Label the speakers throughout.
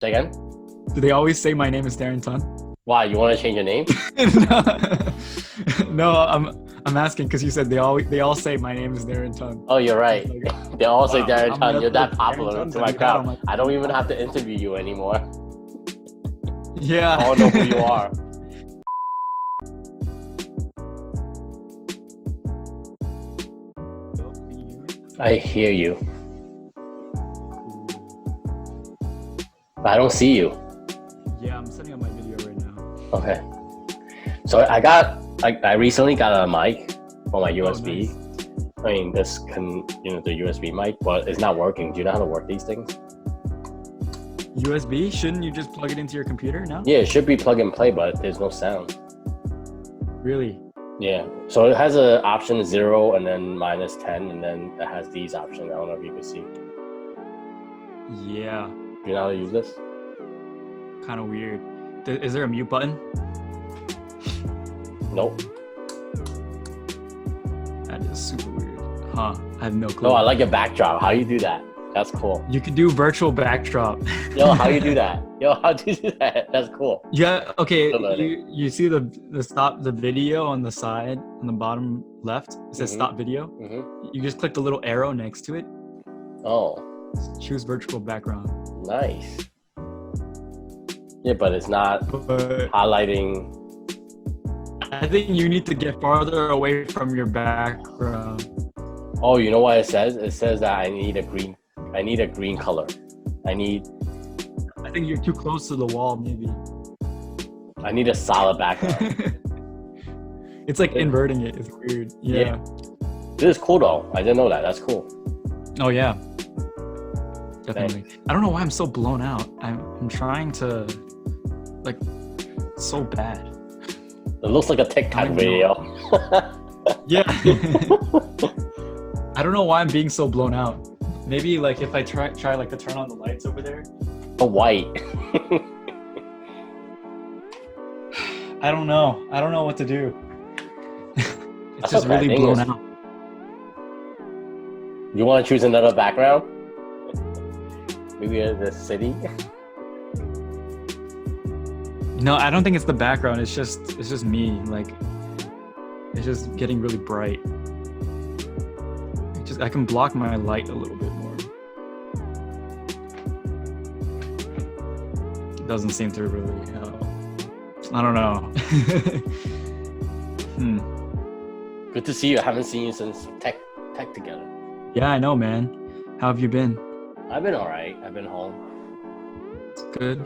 Speaker 1: Say again?
Speaker 2: Do they always say my name is Darren Tun?
Speaker 1: Why, you want to change your name?
Speaker 2: No, I'm asking because you said they all say my name is Darren Tun.
Speaker 1: Oh, you're right.
Speaker 2: Like,
Speaker 1: They all say
Speaker 2: wow,
Speaker 1: Darren
Speaker 2: I'm
Speaker 1: Tun.
Speaker 2: gonna
Speaker 1: You're that
Speaker 2: put
Speaker 1: popular
Speaker 2: Darren
Speaker 1: to
Speaker 2: Tun
Speaker 1: my
Speaker 2: to be proud
Speaker 1: crowd.
Speaker 2: on my-
Speaker 1: I don't even have to interview you anymore.
Speaker 2: Yeah.
Speaker 1: I all know who you are. I hear you. But I don't see you.
Speaker 2: Yeah, I'm setting up my video right now.
Speaker 1: Okay. So I recently got a mic for my USB.
Speaker 2: Nice.
Speaker 1: I mean, the USB mic, but it's not working. Do you know how to work these things?
Speaker 2: USB? Shouldn't you just plug it into your computer now?
Speaker 1: Yeah, it should be plug and play, but there's no sound.
Speaker 2: Really?
Speaker 1: Yeah. So it has an option 0 and then -10, and then it has these options. I don't know if you can see.
Speaker 2: Yeah.
Speaker 1: Do you know how to use this?
Speaker 2: Kind of weird. Is there a mute button?
Speaker 1: Nope.
Speaker 2: That is super weird. Huh. I have no clue.
Speaker 1: No, I like your backdrop. How you do that? That's cool.
Speaker 2: You could do virtual backdrop.
Speaker 1: Yo, how you do that? Yo, how do you do that? That's cool.
Speaker 2: Yeah, okay.
Speaker 1: Still learning.
Speaker 2: You see the stop the video on the side, on the bottom left? It says stop video.
Speaker 1: Mm-hmm.
Speaker 2: You just click the little arrow next to it.
Speaker 1: Oh,
Speaker 2: Choose virtual background.
Speaker 1: nice. Yeah, but it's not
Speaker 2: But
Speaker 1: highlighting.
Speaker 2: I think you need to get farther away from your background.
Speaker 1: Oh, you know what it says? It says that I need a green color. I need
Speaker 2: I think you're too close to the wall, maybe.
Speaker 1: a solid background.
Speaker 2: It's like inverting it. It's weird. Yeah.
Speaker 1: This is cool though. I didn't know that. That's cool.
Speaker 2: Oh yeah. Definitely. I don't know why I'm so blown out. I'm trying to, like, so bad.
Speaker 1: It looks like a TikTok video.
Speaker 2: Yeah. I don't know why I'm being so blown out. Maybe like if I try like to turn on the lights over there.
Speaker 1: The white.
Speaker 2: I don't know. I don't know what to do. It's
Speaker 1: That's
Speaker 2: just
Speaker 1: okay.
Speaker 2: really blown out.
Speaker 1: You want to choose another background? Maybe the city.
Speaker 2: No, I don't think it's the background. It's just me. Like, it's just getting really bright. I can block my light a little bit more. It doesn't seem to really help. I don't know.
Speaker 1: Good to see you. I haven't seen you since tech together.
Speaker 2: Yeah, I know, man. How have you been?
Speaker 1: I've been alright. I've been home.
Speaker 2: It's good.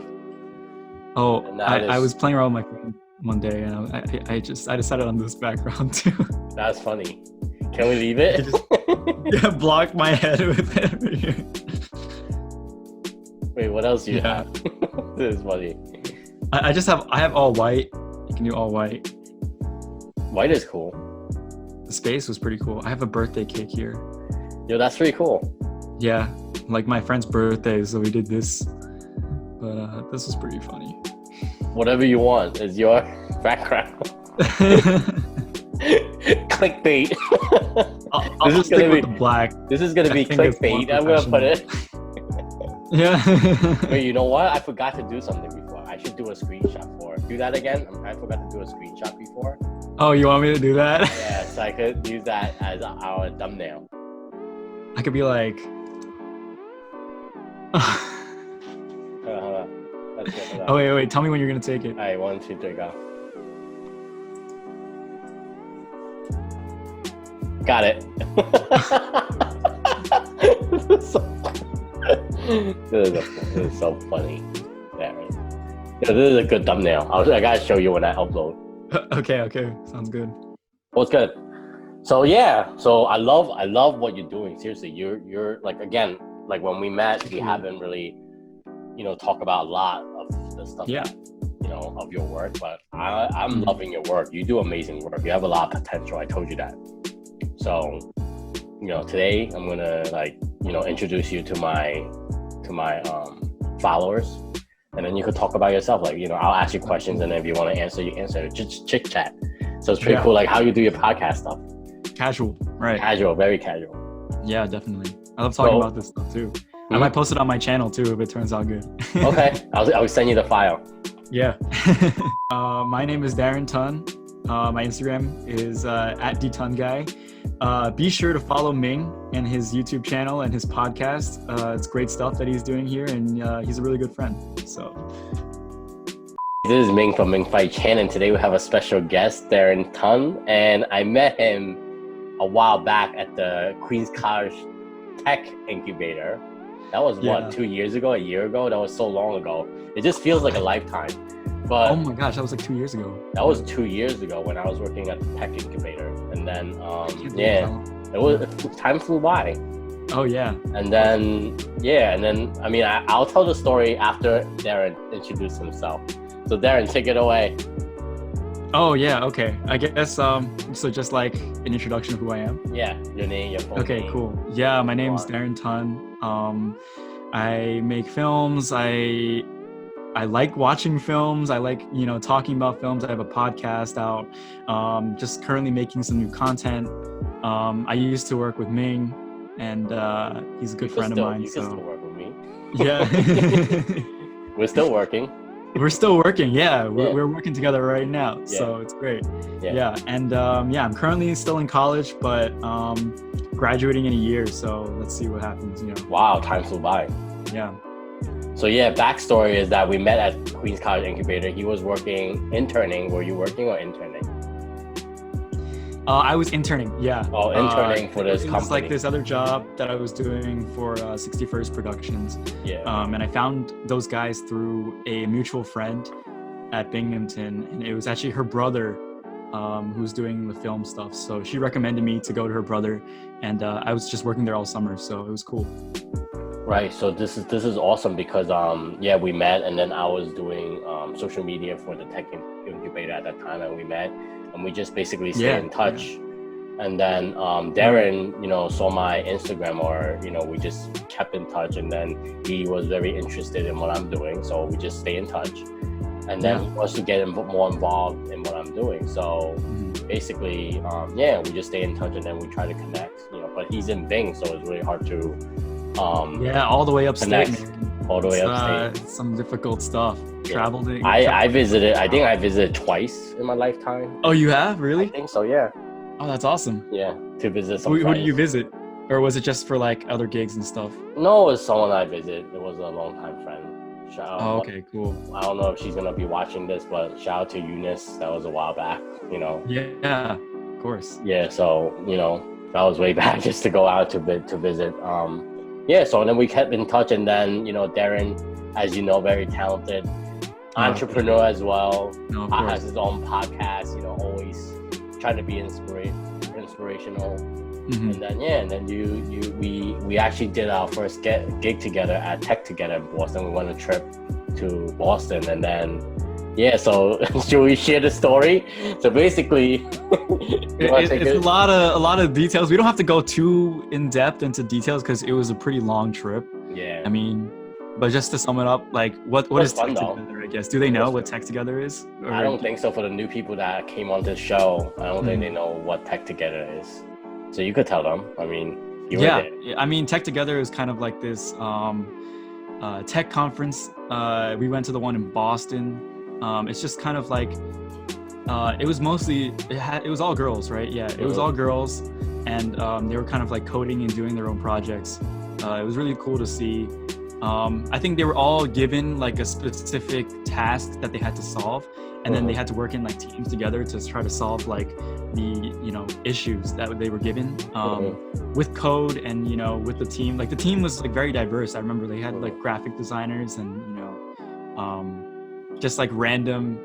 Speaker 2: Oh, I was playing around with my friend one day, and I decided on this background too. That's
Speaker 1: funny. Can we leave it?
Speaker 2: Yeah, block my head with it.
Speaker 1: Wait, what else do you have? This is funny.
Speaker 2: I have all white. You can do all white.
Speaker 1: White is cool.
Speaker 2: The space was pretty cool. I have a birthday cake here.
Speaker 1: Yo, that's pretty cool.
Speaker 2: Yeah, like my friend's birthday, so we did this. But this was pretty funny.
Speaker 1: Whatever you want is your background. Clickbait.
Speaker 2: I'll
Speaker 1: This is gonna be
Speaker 2: with the black.
Speaker 1: This is gonna be clickbait. I'm gonna put it.
Speaker 2: Yeah.
Speaker 1: Wait, you know what? I forgot to do something before. I should do a screenshot for it. Do that again. I forgot to do a screenshot before.
Speaker 2: Oh, you want me to do that?
Speaker 1: Yeah, so I could use that as our thumbnail.
Speaker 2: I could be like.
Speaker 1: Hold on. Let's get it up.
Speaker 2: Oh wait. Tell me when you're gonna take it.
Speaker 1: All right, 1, 2, 3, go. Got it. This is so funny. Darren. Yeah, this is a good thumbnail. I gotta show you when I upload.
Speaker 2: Okay. Sounds good.
Speaker 1: What's good? So yeah, so I love what you're doing. Seriously, you're like, again, like when we met, we haven't really, talk about a lot of the stuff.
Speaker 2: Yeah.
Speaker 1: That, of your work, but I'm loving your work. You do amazing work. You have a lot of potential. I told you that. So, today I'm gonna introduce you to my followers, and then you could talk about yourself. Like, I'll ask you questions, and then if you want to answer, you answer. Just chit chat. So it's pretty cool. Like how you do your podcast stuff.
Speaker 2: Casual, right?
Speaker 1: Casual, very casual.
Speaker 2: Yeah, definitely. I love talking about this stuff too. I might post it on my channel too if it turns out good.
Speaker 1: Okay, I'll send you the file.
Speaker 2: Yeah. My name is Darren Tun. My Instagram is at @dtunguy. Be sure to follow Ming and his YouTube channel and his podcast. It's great stuff that he's doing here, and he's a really good friend. So.
Speaker 1: This is Ming from MINGCH, and today we have a special guest, Darren Tun, and I met him a while back at the Queens College Tech Incubator. That was what, 2 years ago, a year ago? That was so long ago. It just feels like a lifetime. But
Speaker 2: oh my gosh, that was like 2 years ago.
Speaker 1: That was 2 years ago when I was working at the Tech Incubator. And then, it was, time flew by.
Speaker 2: Oh yeah.
Speaker 1: And then, I mean, I'll tell the story after Darren introduced himself. So Darren, take it away.
Speaker 2: Oh yeah, okay. I guess, so just like an introduction of who I am?
Speaker 1: Yeah, your name, your phone
Speaker 2: Okay,
Speaker 1: name.
Speaker 2: cool. Yeah, my name is Darren Tun. I make films. I like watching films. I like, talking about films. I have a podcast out. Just currently making some new content. I used to work with Ming, and he's a good friend of mine.
Speaker 1: You can still work with me.
Speaker 2: Yeah.
Speaker 1: We're still working.
Speaker 2: We're still working. Yeah, we're working together right now.
Speaker 1: Yeah.
Speaker 2: So it's great. Yeah. And I'm currently still in college, but graduating in a year. So let's see what happens.
Speaker 1: Wow, time flew by.
Speaker 2: Yeah.
Speaker 1: So backstory is that we met at Queens College Incubator. He was interning. Were you working or interning?
Speaker 2: I was interning, yeah.
Speaker 1: Oh, interning for this company.
Speaker 2: It was like this other job that I was doing for 61st Productions.
Speaker 1: Yeah.
Speaker 2: And I found those guys through a mutual friend at Binghamton. And it was actually her brother who's doing the film stuff. So she recommended me to go to her brother. And I was just working there all summer. So it was cool.
Speaker 1: Right. So this is awesome because, we met, and then I was doing social media for the Tech Incubator at that time, and we met. And we just basically stayed in touch. Yeah. And then Darren, saw my Instagram, or, we just kept in touch. And then he was very interested in what I'm doing. So we just stay in touch. And then he wants to get more involved in what I'm doing. So basically, we just stay in touch, and then we try to connect, but he's in Bing, so it's really hard to
Speaker 2: all the way upstate.
Speaker 1: All the way upstate.
Speaker 2: Some difficult stuff. Traveling.
Speaker 1: I visited twice in my lifetime.
Speaker 2: Oh, you have? Really?
Speaker 1: I think so, yeah.
Speaker 2: Oh, that's awesome.
Speaker 1: Yeah, to visit some
Speaker 2: Who
Speaker 1: friends.
Speaker 2: did you visit? Or was it just for like other gigs and stuff?
Speaker 1: No, it was someone I visited. It was a longtime friend.
Speaker 2: Oh, okay, cool.
Speaker 1: I don't know if she's going to be watching this, but shout out to Eunice. That was a while back,
Speaker 2: Yeah, of course.
Speaker 1: Yeah, so, that was way back just to go out to visit. So then we kept in touch, and then, Darren, as you know, very talented entrepreneur as well.
Speaker 2: No,
Speaker 1: has his own podcast, always trying to be inspirational. And then we actually did our first gig together at Tech together in Boston. We went on a trip to Boston, and then so should we share the story? So basically,
Speaker 2: it's a lot of details. We don't have to go too in depth into details because it was a pretty long trip.
Speaker 1: Yeah.
Speaker 2: I mean, but just to sum it up, like what is Tech Together? I guess. Do they know what Tech Together is? Or?
Speaker 1: I don't think so. For the new people that came on this show, I don't think they know what Tech Together is. So you could tell them. I mean, you were there.
Speaker 2: I mean, Tech Together is kind of like this tech conference. We went to the one in Boston. It's just kind of like it was all girls, right? Yeah, it was all girls, and they were kind of like coding and doing their own projects. It was really cool to see. I think they were all given like a specific task that they had to solve, and then they had to work in like teams together to try to solve like the issues that they were given with code and with the team. Like the team was like very diverse. I remember they had like graphic designers and just like random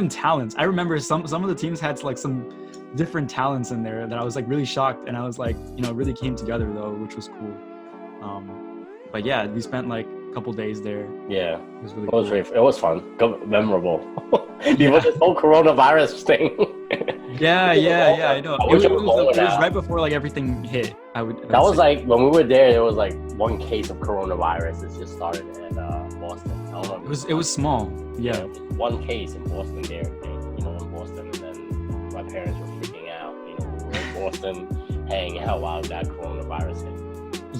Speaker 2: talents. I remember some of the teams had like some different talents in there that I was like really shocked, and I was like it really came together though, which was cool. But yeah, we spent like a couple days there.
Speaker 1: Yeah,
Speaker 2: it was really cool.
Speaker 1: It was fun, memorable. Before this whole coronavirus thing.
Speaker 2: I know. It was right before like everything hit. That
Speaker 1: was like when we were there. There was like one case of coronavirus. It just started in Boston. I don't know.
Speaker 2: It was small. Yeah.
Speaker 1: One case in Boston there. In Boston, and then my parents were freaking out. We were in Boston hanging out while that coronavirus hit.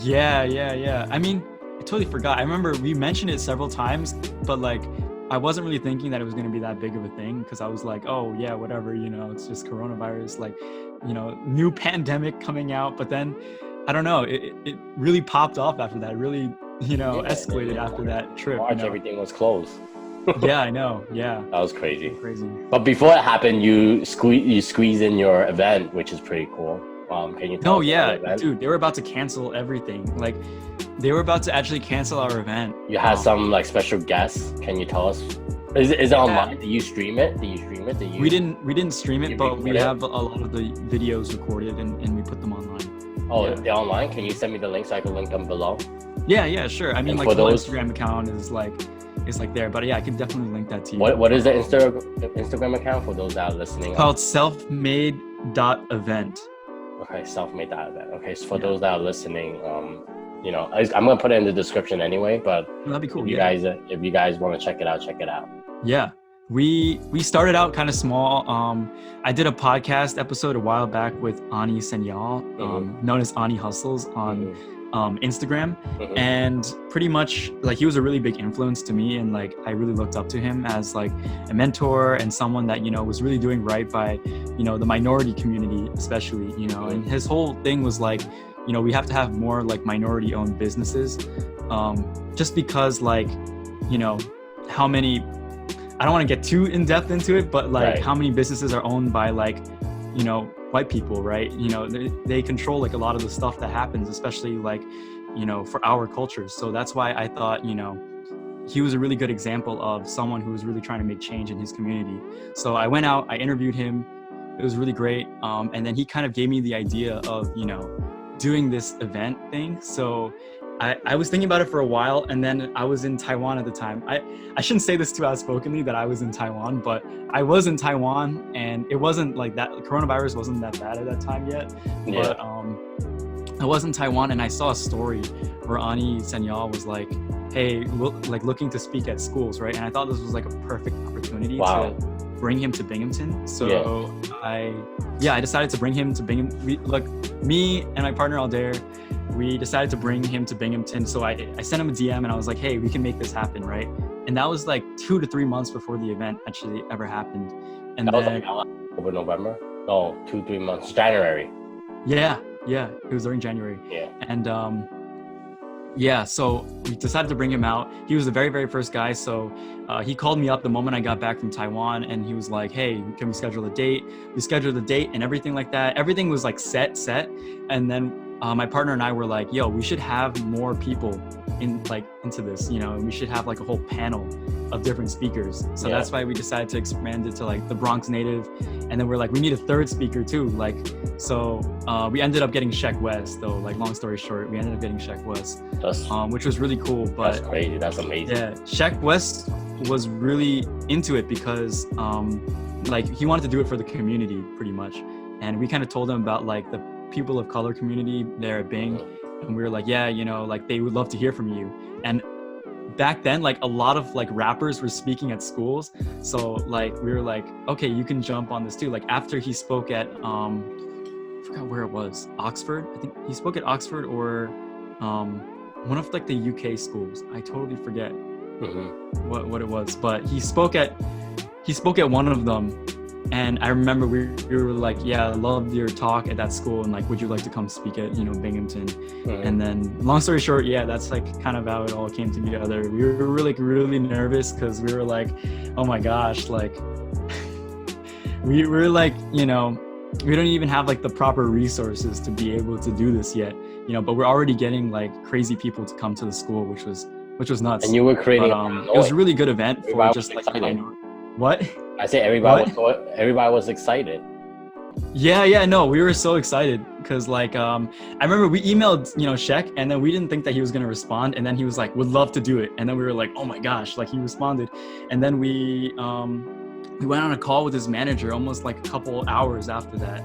Speaker 2: Yeah. I mean, I totally forgot. I remember we mentioned it several times, but like I wasn't really thinking that it was going to be that big of a thing because I was like, oh yeah, whatever, it's just coronavirus, like, new pandemic coming out. But then I don't know, it really popped off after that. It really, escalated after that trip.
Speaker 1: March, everything was closed.
Speaker 2: Yeah, I know. Yeah.
Speaker 1: That was crazy.
Speaker 2: Crazy.
Speaker 1: But before it happened, you squeeze in your event, which is pretty cool. Can you tell us about the event?
Speaker 2: Dude, they were about to cancel everything. Like, they were about to actually cancel our event.
Speaker 1: You had some like special guests. Can you tell us? Is it online? Did you stream it? We
Speaker 2: didn't stream it, but we have a lot of the videos recorded and we put them online.
Speaker 1: Oh, they're online? Can you send me the link so I can link them below?
Speaker 2: Yeah, sure. I mean, like, the Instagram account is like there, but yeah, I can definitely link that to you.
Speaker 1: What is the Instagram account for those that are listening?
Speaker 2: It's called selfmade.event.
Speaker 1: Okay, selfmade.event. Okay, so for those that are listening, I'm gonna put it in the description anyway. But
Speaker 2: that'd be cool.
Speaker 1: If you guys want to check it out.
Speaker 2: Yeah, we started out kind of small. I did a podcast episode a while back with Ani Senyal, known as Ani Hustles on Instagram, and pretty much like he was a really big influence to me, and like I really looked up to him as like a mentor and someone that was really doing right by the minority community, especially and his whole thing was like we have to have more like minority owned businesses, just because like how many, I don't want to get too in depth into it, but like how many businesses are owned by like white people, right? They control like a lot of the stuff that happens, especially like for our cultures. So that's why I thought he was a really good example of someone who was really trying to make change in his community. So I went out, I interviewed him, it was really great, and then he kind of gave me the idea of doing this event thing. So I was thinking about it for a while, and then I was in Taiwan at the time. I shouldn't say this too outspokenly that I was in Taiwan, but I was in Taiwan, and it wasn't like that. Coronavirus wasn't that bad at that time yet. Yeah. But I was in Taiwan, and I saw a story where Ani Senyal was like, hey, looking to speak at schools, right? And I thought this was like a perfect opportunity to bring him to Binghamton. So I decided to bring him to Binghamton. Me and my partner Aldair, we decided to bring him to Binghamton. So I sent him a DM and I was like, hey, we can make this happen, right? And that was like 2 to 3 months before the event actually ever happened. And
Speaker 1: that was like over November? No, 2-3 months. January.
Speaker 2: Yeah, it was during January. Yeah. And so we decided to bring him out. He was the very, very first guy. So he called me up the moment I got back from Taiwan, and he was like, hey, can we schedule a date? We scheduled a date and everything like that. Everything was like set. And then my partner and I were like, yo, we should have more people into this, and we should have like a whole panel of different speakers. So that's why we decided to expand it to like the Bronx native. And then we're like, we need a third speaker too. So we ended up getting Sheck West though, like long story short, we ended up getting Sheck West, which was really cool. But
Speaker 1: that's crazy. That's amazing.
Speaker 2: Yeah. Sheck West was really into it because like he wanted to do it for the community pretty much. And we kind of told him about like the people of color community there at Bing, and we were like, yeah, like they would love to hear from you. And back then, like a lot of like rappers were speaking at schools, so like we were like, okay, you can jump on this too. Like after he spoke at I forgot where it was, Oxford, I think he spoke at Oxford or one of like the UK schools, I totally forget what it was, but he spoke at one of them. And I remember we were like, yeah, I loved your talk at that school, and like, would you like to come speak at, Binghamton? And then long story short, that's like kind of how it all came together. We were really nervous because we were like, oh my gosh, like we were like, we don't even have like the proper resources to be able to do this yet, but we're already getting like crazy people to come to the school, which was nuts.
Speaker 1: And you were creating
Speaker 2: it was a really good event for just like what?
Speaker 1: I say everybody was excited.
Speaker 2: Yeah, no, we were so excited because like I remember we emailed Sheck, and then we didn't think that he was gonna respond, and then he was like, would love to do it, and then we were like, oh my gosh, like he responded. And then we went on a call with his manager almost like a couple hours after that,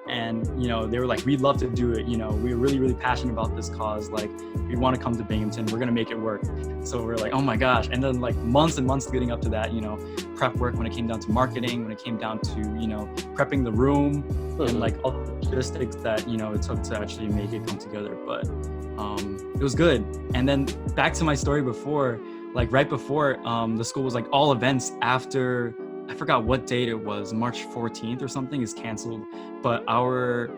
Speaker 2: and they were like, we'd love to do it, we were really passionate about this cause, like we want to come to Binghamton, we're gonna make it work. So we're like, oh my gosh. And then like months and months leading up to that, prep work when it came down to marketing, when it came down to prepping the room and like all the logistics that it took to actually make it come together. But it was good. And then back to my story before, like right before the school was like all events after, I forgot what date it was, March 14th or something is canceled, but our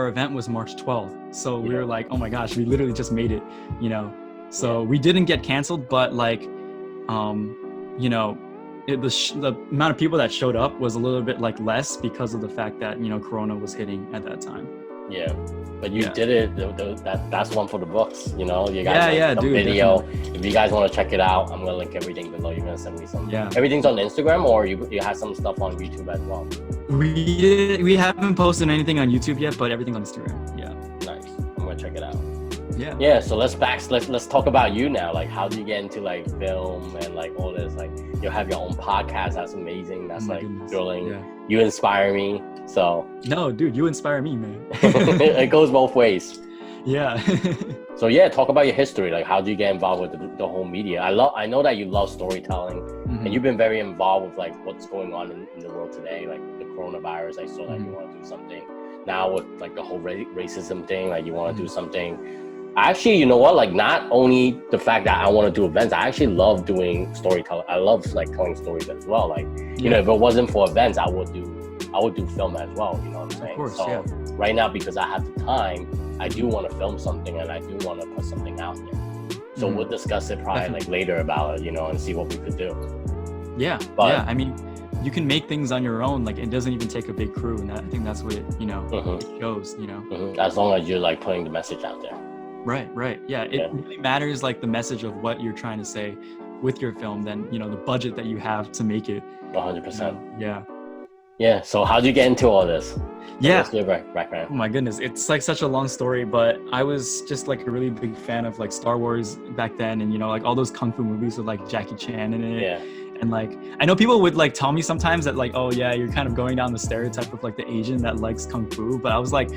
Speaker 2: event was March 12th. So we were like, oh my gosh, we literally just made it, you know? So we didn't get canceled, but like, you know, the amount of people that showed up was a little bit like less because of the fact that, you know, Corona was hitting at that time.
Speaker 1: Yeah, but you did it. That's one for the books. You know, you guys the
Speaker 2: dude,
Speaker 1: video.
Speaker 2: definitely.
Speaker 1: If you guys want to check it out, I'm gonna link everything below. You're gonna send me some.
Speaker 2: Yeah.
Speaker 1: Everything's on Instagram, or you have some stuff on YouTube as well.
Speaker 2: We haven't posted anything on YouTube yet, but everything's on Instagram. Yeah.
Speaker 1: Nice. I'm gonna check it out.
Speaker 2: Yeah.
Speaker 1: Yeah. So let's talk about you now. Like, how do you get into like film and like all this? Like, you have your own podcast. That's amazing. That's thrilling. Yeah. You inspire me. So
Speaker 2: no, dude, you inspire me, man.
Speaker 1: It goes both ways.
Speaker 2: Yeah.
Speaker 1: So yeah, talk about your history. Like, how do you get involved with the whole media? I know that you love storytelling, and you've been very involved with like what's going on in the world today, like the coronavirus. I saw that you want to do something now with like the whole racism thing. Like, you want to do something. Actually, you know what? Like, not only the fact that I want to do events, I actually love doing storytelling. I love like telling stories as well. Like, you know, if it wasn't for events, I would do film as well, you know what I'm saying?
Speaker 2: Of course,
Speaker 1: right now, because I have the time, I do want to film something and I do want to put something out there. So we'll discuss it probably like later about it, you know, and see what we could do.
Speaker 2: Yeah, but I mean, you can make things on your own. Like, it doesn't even take a big crew, and I think that's what it, you know, it shows, you know.
Speaker 1: As long as you're like putting the message out there.
Speaker 2: Right. Yeah, it really matters, like the message of what you're trying to say with your film than, you know, the budget that you have to make it.
Speaker 1: 100%.
Speaker 2: Yeah.
Speaker 1: Yeah, so how'd you get into all this?
Speaker 2: Yeah.
Speaker 1: What's your background?
Speaker 2: Oh my goodness, it's like such a long story, but I was just like a really big fan of like Star Wars back then, and you know, like all those kung fu movies with like Jackie Chan in it. Yeah. And like, I know people would like tell me sometimes that like, oh yeah, you're kind of going down the stereotype of like the Asian that likes kung fu, but I was like,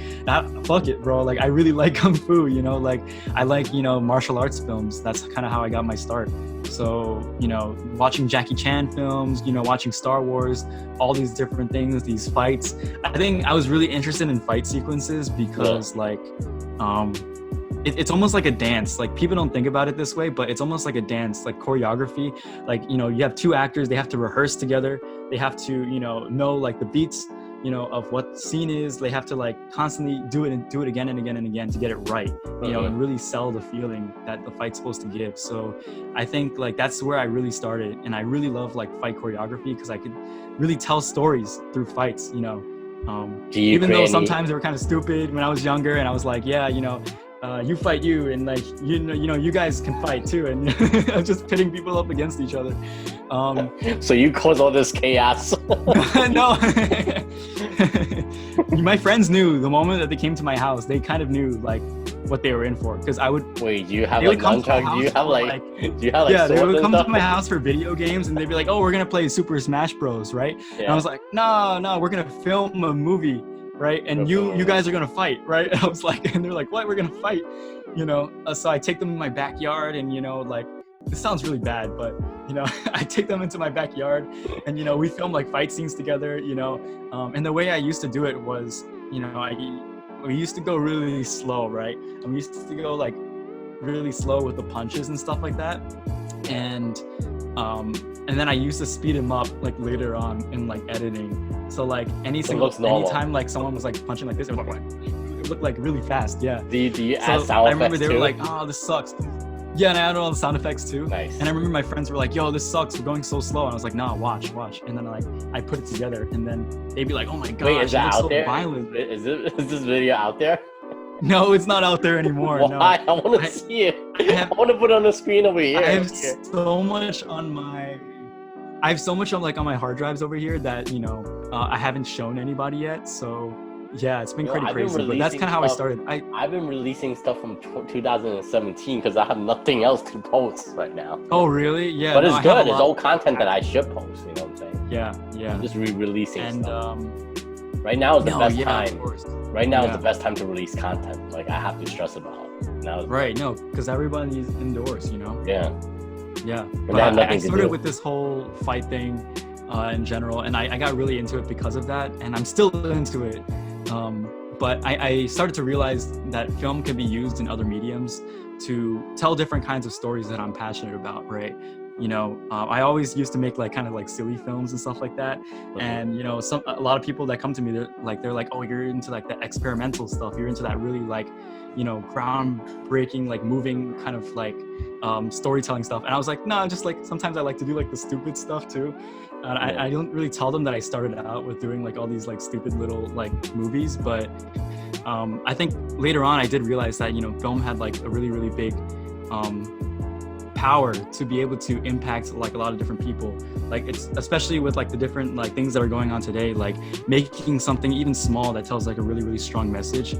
Speaker 2: fuck it, bro. Like, I really like kung fu, you know, like I like, you know, martial arts films. That's kind of how I got my start. So, you know, watching Jackie Chan films, you know, watching Star Wars, all these different things, these fights. I think I was really interested in fight sequences because like, it's almost like a dance. Like, people don't think about it this way, but it's almost like a dance, like choreography. Like, you know, you have two actors, they have to rehearse together. They have to, you know like the beats, you know, of what the scene is. They have to like constantly do it again and again and again to get it right, you know, and really sell the feeling that the fight's supposed to give. So I think like that's where I really started. And I really love like fight choreography because I could really tell stories through fights, you know. Even though sometimes they were kind of stupid when I was younger, and I was like, yeah, you know, you fight you, and like, you know, you guys can fight too, and I'm just pitting people up against each other.
Speaker 1: So you cause all this chaos?
Speaker 2: No. My friends knew the moment that they came to my house. They kind of knew like what they were in for, because I would.
Speaker 1: Wait, do you have like nunchucks? Do you have like?
Speaker 2: Yeah, they would come to my house for video games, and they'd be like, "Oh, we're gonna play Super Smash Bros." Right? Yeah. And I was like, "No, we're gonna film a movie." Right, and you guys are gonna fight, right? And I was like, and they're like, what? We're gonna fight, you know? So I take them in my backyard, and you know, like, this sounds really bad, but you know, I take them into my backyard, and you know, we film like fight scenes together, you know. And the way I used to do it was, you know, we used to go really slow, right? And we used to go like really slow with the punches and stuff like that, and then I used to speed him up like later on in like editing. So like anytime like someone was like punching like this, it looked like really fast. Yeah.
Speaker 1: Do you add sound effects? I remember
Speaker 2: they were like, "Oh, this sucks." Yeah, and I added all the sound effects too.
Speaker 1: Nice.
Speaker 2: And I remember my friends were like, "Yo, this sucks. We're going so slow." And I was like, "No, watch." And then like I put it together, and then they'd be like, "Oh my gosh,
Speaker 1: wait, is that out
Speaker 2: so
Speaker 1: there?
Speaker 2: Violent."
Speaker 1: Is this video out there?
Speaker 2: No, it's not out there anymore.
Speaker 1: Why?
Speaker 2: No.
Speaker 1: I want to see it. I want to put it on the screen over here.
Speaker 2: I have so much on my hard drives over here that, you know, I haven't shown anybody yet. So yeah, it's been pretty crazy. But that's kind of how I started.
Speaker 1: I've been releasing stuff from 2017 because I have nothing else to post right now.
Speaker 2: Oh really? Yeah.
Speaker 1: But it's good. It's old content that I should post. You know what I'm saying?
Speaker 2: Yeah.
Speaker 1: I'm just re-releasing stuff.
Speaker 2: And
Speaker 1: right now is the best time.
Speaker 2: Of course.
Speaker 1: Right now is the best time to release content. Like, I have to stress about it. Now.
Speaker 2: Right. No, because everybody's indoors. You know.
Speaker 1: Yeah.
Speaker 2: Yeah. But I started with this whole fight thing in general, and I got really into it because of that, and I'm still into it. but I started to realize that film can be used in other mediums to tell different kinds of stories that I'm passionate about, right? You know, I always used to make like kind of like silly films and stuff like that. And, you know, a lot of people that come to me, they're like, oh, you're into like the experimental stuff. You're into that really like, you know, groundbreaking, like moving kind of like storytelling stuff. And I was like, no, just like, sometimes I like to do like the stupid stuff too. And I don't really tell them that I started out with doing like all these like stupid little like movies, but I think later on I did realize that, you know, film had like a really, really big power to be able to impact like a lot of different people. Like it's especially with like the different like things that are going on today, like making something even small that tells like a really, really strong message.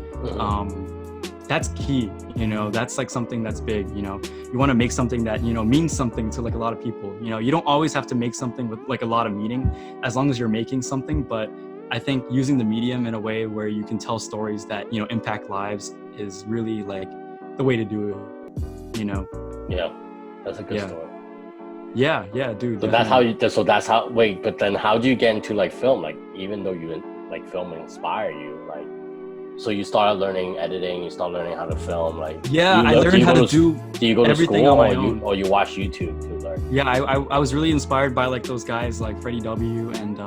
Speaker 2: That's key, you know, that's like something that's big, you know, you want to make something that, you know, means something to like a lot of people. You know, you don't always have to make something with like a lot of meaning as long as you're making something. But I think using the medium in a way where you can tell stories that, you know, impact lives is really like the way to do it, you know?
Speaker 1: Yeah, that's a good story.
Speaker 2: Yeah, dude.
Speaker 1: So wait, but then how do you get into like film? Like, even though you like film inspire you, like, so you started learning editing, you started learning how to film, like...
Speaker 2: Yeah, I learned how to do
Speaker 1: you go to
Speaker 2: everything
Speaker 1: school
Speaker 2: on my own.
Speaker 1: Or you watch YouTube to learn?
Speaker 2: Yeah, I was really inspired by like those guys like Freddie W and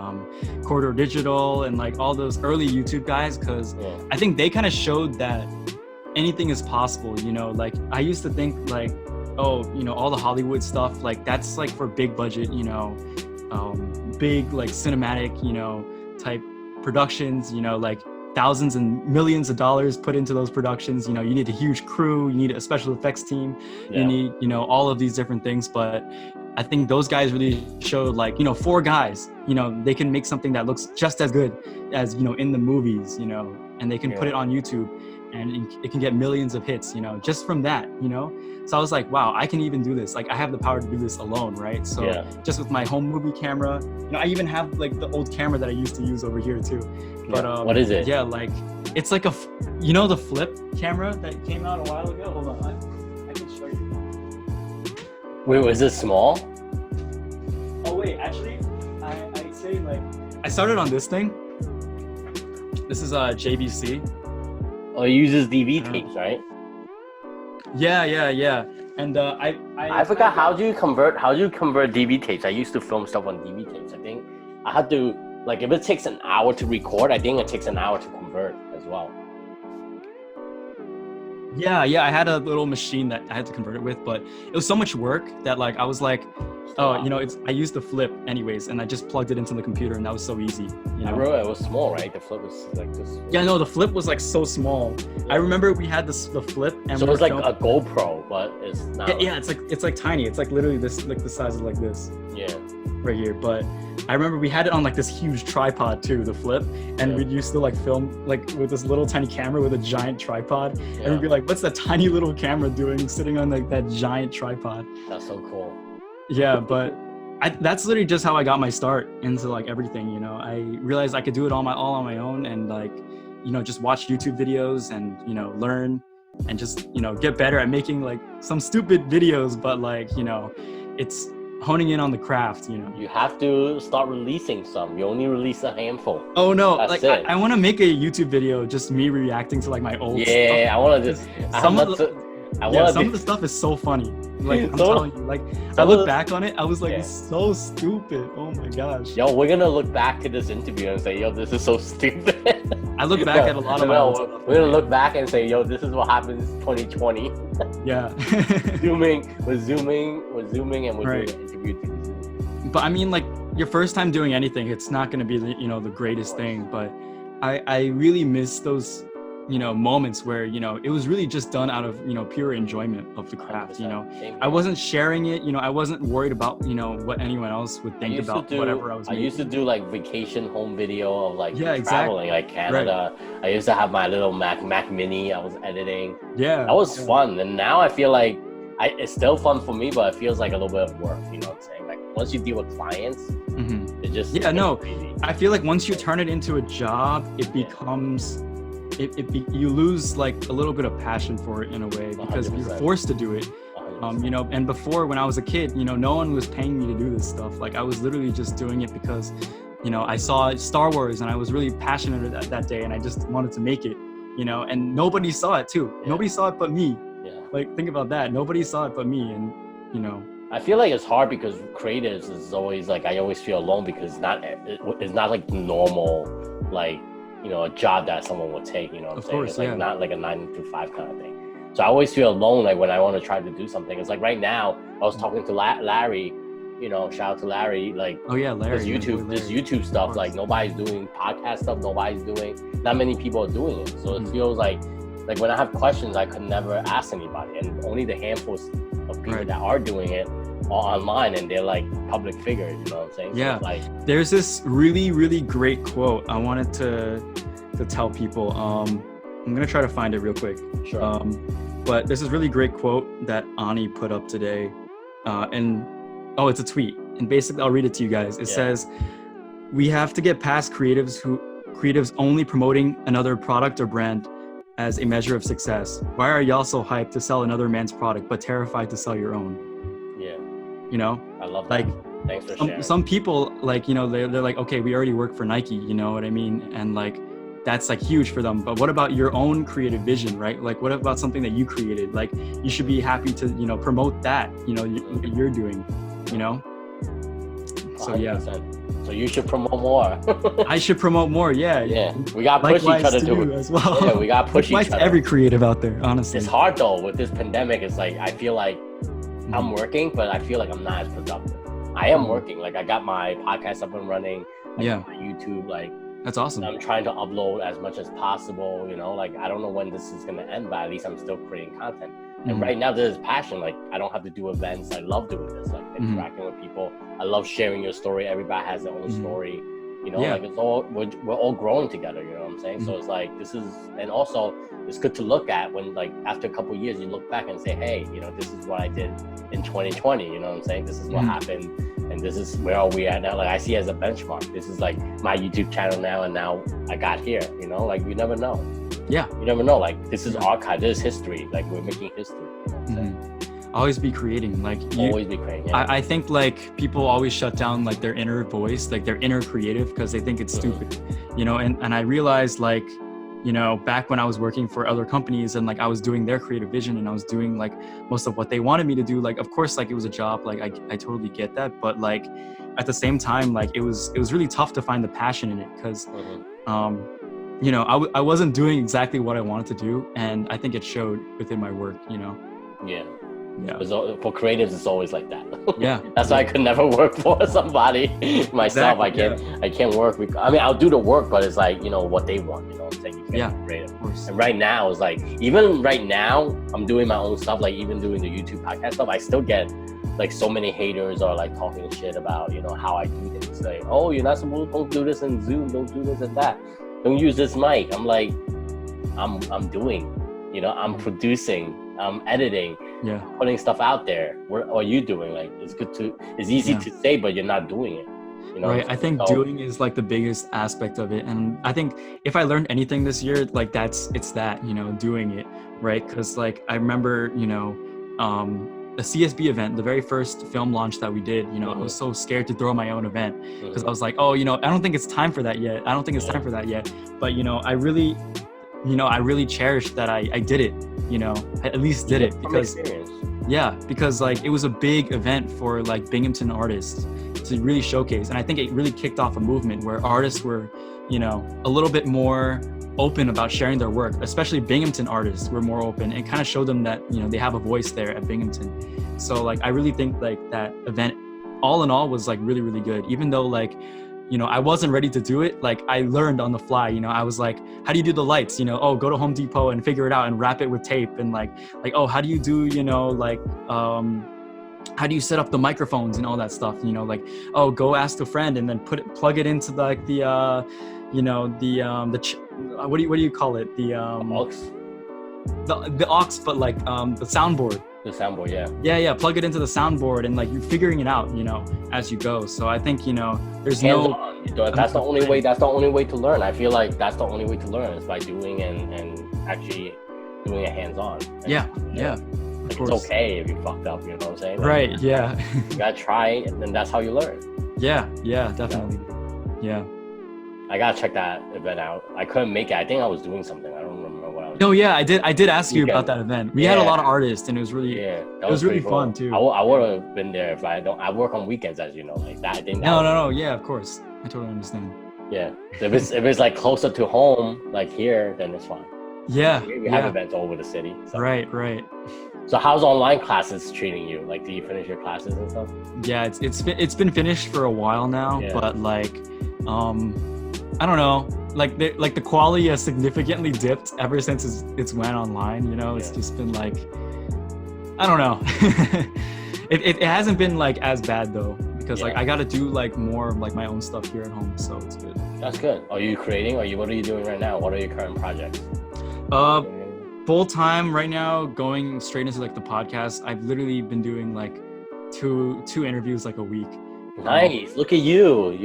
Speaker 2: Corridor Digital and like all those early YouTube guys, because I think they kind of showed that anything is possible, you know? Like, I used to think like, oh, you know, all the Hollywood stuff, like that's like for big budget, you know, big like cinematic, you know, type productions, you know, like thousands and millions of dollars put into those productions. You know, you need a huge crew, you need a special effects team, you need, you know, all of these different things. But I think those guys really showed like, you know, 4 guys, you know, they can make something that looks just as good as, you know, in the movies, you know, and they can put it on YouTube and it can get millions of hits, you know, just from that, you know? So I was like, wow, I can even do this. Like, I have the power to do this alone, right? So just with my home movie camera, you know, I even have like the old camera that I used to use over here too. But
Speaker 1: what is it?
Speaker 2: Yeah, like it's like you know, the flip camera that came out a while ago. Hold on, I can show you.
Speaker 1: Wait, was it small?
Speaker 2: Oh wait, actually, I'd say like I started on this thing. This is JVC.
Speaker 1: Oh, it uses DV tapes, right?
Speaker 2: Yeah. And I
Speaker 1: forgot how do you convert DV tapes? I used to film stuff on DV tapes. I think I had to, like, if it takes an hour to record, I think it takes an hour to convert as well.
Speaker 2: Yeah, I had a little machine that I had to convert it with, but it was so much work that like I was like, oh, you know, I used the flip anyways, and I just plugged it into the computer, and that was so easy. You know?
Speaker 1: I remember it was small, right? The flip was like this.
Speaker 2: Yeah, no, the flip was like so small. I remember we had the flip, and
Speaker 1: so it was like a GoPro, but it's not.
Speaker 2: Yeah, it's like tiny. It's like literally this, like the size of like this.
Speaker 1: Yeah.
Speaker 2: Right here, but I remember we had it on like this huge tripod too, the flip, and we'd used to like film like with this little tiny camera with a giant tripod, and we'd be like, what's that tiny little camera doing sitting on like that giant tripod?
Speaker 1: That's so cool.
Speaker 2: Yeah, but that's literally just how I got my start into like everything, you know. I realized I could do it all on my own, and like, you know, just watch YouTube videos and, you know, learn and just, you know, get better at making like some stupid videos, but like, you know, it's honing in on the craft, you know.
Speaker 1: You have to start releasing some. You only release a handful.
Speaker 2: Oh no,
Speaker 1: that's
Speaker 2: like I want to make a YouTube video just me reacting to like my old stuff.
Speaker 1: I want to just
Speaker 2: some of the stuff is so funny. Like I'm telling you, like I look back on it, I was like, it's so stupid. Oh my gosh.
Speaker 1: Yo, we're gonna look back to this interview and say, yo, this is so stupid.
Speaker 2: I look back at a lot of my old stuff.
Speaker 1: We're gonna look back and say, yo, this is what happens 2020.
Speaker 2: Yeah.
Speaker 1: We're zooming and we're doing an interview.
Speaker 2: But I mean, like, your first time doing anything, it's not gonna be the, you know, the greatest thing, but I really miss those, you know, moments where, you know, it was really just done out of, you know, pure enjoyment of the craft, you know. I wasn't sharing it, you know, I wasn't worried about, you know, what anyone else would think about whatever I was making.
Speaker 1: I used to do like vacation home video of like traveling,
Speaker 2: exactly.
Speaker 1: like Canada. Right. I used to have my little Mac Mini I was editing.
Speaker 2: Yeah.
Speaker 1: That was fun. And now I feel like it's still fun for me, but it feels like a little bit of work, you know what I'm saying? Like once you deal with clients, it just crazy.
Speaker 2: I feel like once you turn it into a job, it becomes you lose like a little bit of passion for it in a way, because 100%. You're forced to do it. You know, and before, when I was a kid, you know, no one was paying me to do this stuff. Like I was literally just doing it because, you know, I saw Star Wars and I was really passionate that day, and I just wanted to make it, you know, and nobody saw it too.
Speaker 1: Yeah.
Speaker 2: Nobody saw it but me.
Speaker 1: Yeah.
Speaker 2: Like, think about that. Nobody saw it but me. And, you know,
Speaker 1: I feel like it's hard because creatives is always like, I always feel alone because it's not like normal, like, you know, a job that someone would take, you know what I'm saying?
Speaker 2: Course,
Speaker 1: it's like
Speaker 2: yeah.
Speaker 1: not like a 9 to 5 kind of thing. So I always feel alone, like when I want to try to do something. It's like right now, I was talking to Larry, you know, shout out to Larry, like,
Speaker 2: oh yeah, Larry.
Speaker 1: this YouTube stuff, like nobody's doing podcast stuff, not many people are doing it. So it feels like when I have questions, I could never ask anybody, and only the handfuls of people that are doing it are online, and they're like public figures, you know what I'm saying? So
Speaker 2: yeah,
Speaker 1: like
Speaker 2: there's this really, really great quote I wanted to tell people. I'm gonna try to find it real quick.
Speaker 1: Sure.
Speaker 2: But this is really great quote that Ani put up today, and it's a tweet, and basically I'll read it to you guys. It says, "We have to get past creatives only promoting another product or brand as a measure of success. Why are y'all so hyped to sell another man's product but terrified to sell your own?"
Speaker 1: Yeah.
Speaker 2: You know,
Speaker 1: I love that.
Speaker 2: like
Speaker 1: thanks for sharing.
Speaker 2: some people, like, you know, they're like, okay, we already work for Nike, you know what I mean, and like that's like huge for them. But what about your own creative vision, right? Like, what about something that you created? Like, you should be happy to, you know, promote that, you know, what you're doing, you know? So
Speaker 1: 100%.
Speaker 2: yeah.
Speaker 1: So you should promote more.
Speaker 2: I should promote more. Yeah.
Speaker 1: Yeah. We got to push each other to it
Speaker 2: as well.
Speaker 1: Yeah, we got to push each other.
Speaker 2: Every creative out there, honestly.
Speaker 1: It's hard though with this pandemic. It's like, I feel like I'm working, but I feel like I'm not as productive. I am working. Like, I got my podcast up and running. My YouTube, like,
Speaker 2: that's awesome.
Speaker 1: I'm trying to upload as much as possible, you know, like I don't know when this is going to end, but at least I'm still creating content. And right now there's passion. Like, I don't have to do events. I love doing this, like interacting with people. I love sharing your story. Everybody has their own story, you know, like it's all, we're all growing together, you know what I'm saying? So it's like, and also it's good to look at when, like, after a couple of years, you look back and say, hey, you know, this is what I did in 2020, you know what I'm saying? This is what happened. And this is where are we at now? Like, I see it as a benchmark. This is like my YouTube channel now, and now I got here, you know, like you never know.
Speaker 2: Yeah.
Speaker 1: You never know. Like, this is archive, this is history. Like, we're making history. You know what I'm saying?
Speaker 2: Always be creating. Like,
Speaker 1: always be creating. Yeah.
Speaker 2: I think like people always shut down like their inner voice, like their inner creative, because they think it's stupid, you know, and I realized, like, you know, back when I was working for other companies and like I was doing their creative vision and I was doing like most of what they wanted me to do, like, of course, like it was a job, like I totally get that, but like at the same time, like it was really tough to find the passion in it, because you know, I wasn't doing exactly what I wanted to do, and I think it showed within my work, you know.
Speaker 1: Yeah. For creatives, it's always like that.
Speaker 2: Yeah.
Speaker 1: That's why I could never work for somebody myself.
Speaker 2: Exactly,
Speaker 1: I can't work. I mean, I'll do the work, but it's like, you know, what they want, you know what I'm saying? You can't be creative.
Speaker 2: Of course.
Speaker 1: And right now, it's like, even right now, I'm doing my own stuff, like even doing the YouTube podcast stuff, I still get like so many haters are like talking shit about, you know, how I do things. Like, oh, you're not supposed to, don't do this in Zoom, don't do this and that. Don't use this mic. I'm like, I'm doing, you know, I'm producing, I'm editing, putting stuff out there. What are you doing? Like, it's easy to say, but you're not doing it. You know?
Speaker 2: Right. I think doing is like the biggest aspect of it. And I think if I learned anything this year, like it's that, you know, doing it, right? Because like I remember, you know, the CSB event, the very first film launch that we did, you know, I was so scared to throw my own event because I was like, oh, you know, I don't think it's time for that yet. But, you know, I really cherished that I did it, you know, I at least did it because like it was a big event for like Binghamton artists to really showcase. And I think it really kicked off a movement where artists were, you know, a little bit more open about sharing their work, especially Binghamton artists were more open, and kind of showed them that, you know, they have a voice there at Binghamton. So like, I really think like that event all in all was like really, really good. Even though like, you know, I wasn't ready to do it. Like I learned on the fly, you know, I was like, how do you do the lights? You know, oh, go to Home Depot and figure it out and wrap it with tape. And like, oh, how do you do, you know, like, how do you set up the microphones and all that stuff? You know, like, oh, go ask a friend and then plug it into like the, you know, what do you call it? The
Speaker 1: aux.
Speaker 2: The aux, but like the soundboard.
Speaker 1: The soundboard, yeah.
Speaker 2: Yeah. Plug it into the soundboard, and like you're figuring it out, you know, as you go. So I think, you know, there's
Speaker 1: hands-on. That's the only way. That's the only way to learn. I feel like that's the only way to learn is by doing and actually doing it hands-on.
Speaker 2: Yeah.
Speaker 1: Like,
Speaker 2: course.
Speaker 1: it's okay if you fucked up, you know what I'm saying? Like,
Speaker 2: Right, yeah.
Speaker 1: You gotta try, and then that's how you learn.
Speaker 2: Yeah, definitely. Yeah.
Speaker 1: I gotta check that event out. I couldn't make it. I think I was doing something. I don't remember what I was
Speaker 2: No,
Speaker 1: doing.
Speaker 2: yeah, I did ask you about that event. We had a lot of artists, and it was really,
Speaker 1: it
Speaker 2: was really
Speaker 1: cool.
Speaker 2: fun too.
Speaker 1: I would have been there if I work on weekends, as you know, like that. I think
Speaker 2: No, yeah, of course. I totally understand.
Speaker 1: Yeah, if it's like closer to home, like here, then it's fine.
Speaker 2: Yeah,
Speaker 1: we have events all over the city. So.
Speaker 2: Right.
Speaker 1: So how's online classes treating you? Like, do you finish your classes and stuff?
Speaker 2: Yeah, it's been finished for a while now, but like, I don't know, like the quality has significantly dipped ever since it's went online. You know, it's just been like, I don't know. it hasn't been like as bad though, because like I got to do like more of like my own stuff here at home, so it's good.
Speaker 1: That's good. Are you creating? What are you doing right now? What are your current projects?
Speaker 2: Full time right now, going straight into like the podcast. I've literally been doing like two interviews like a week.
Speaker 1: Nice. Look at you.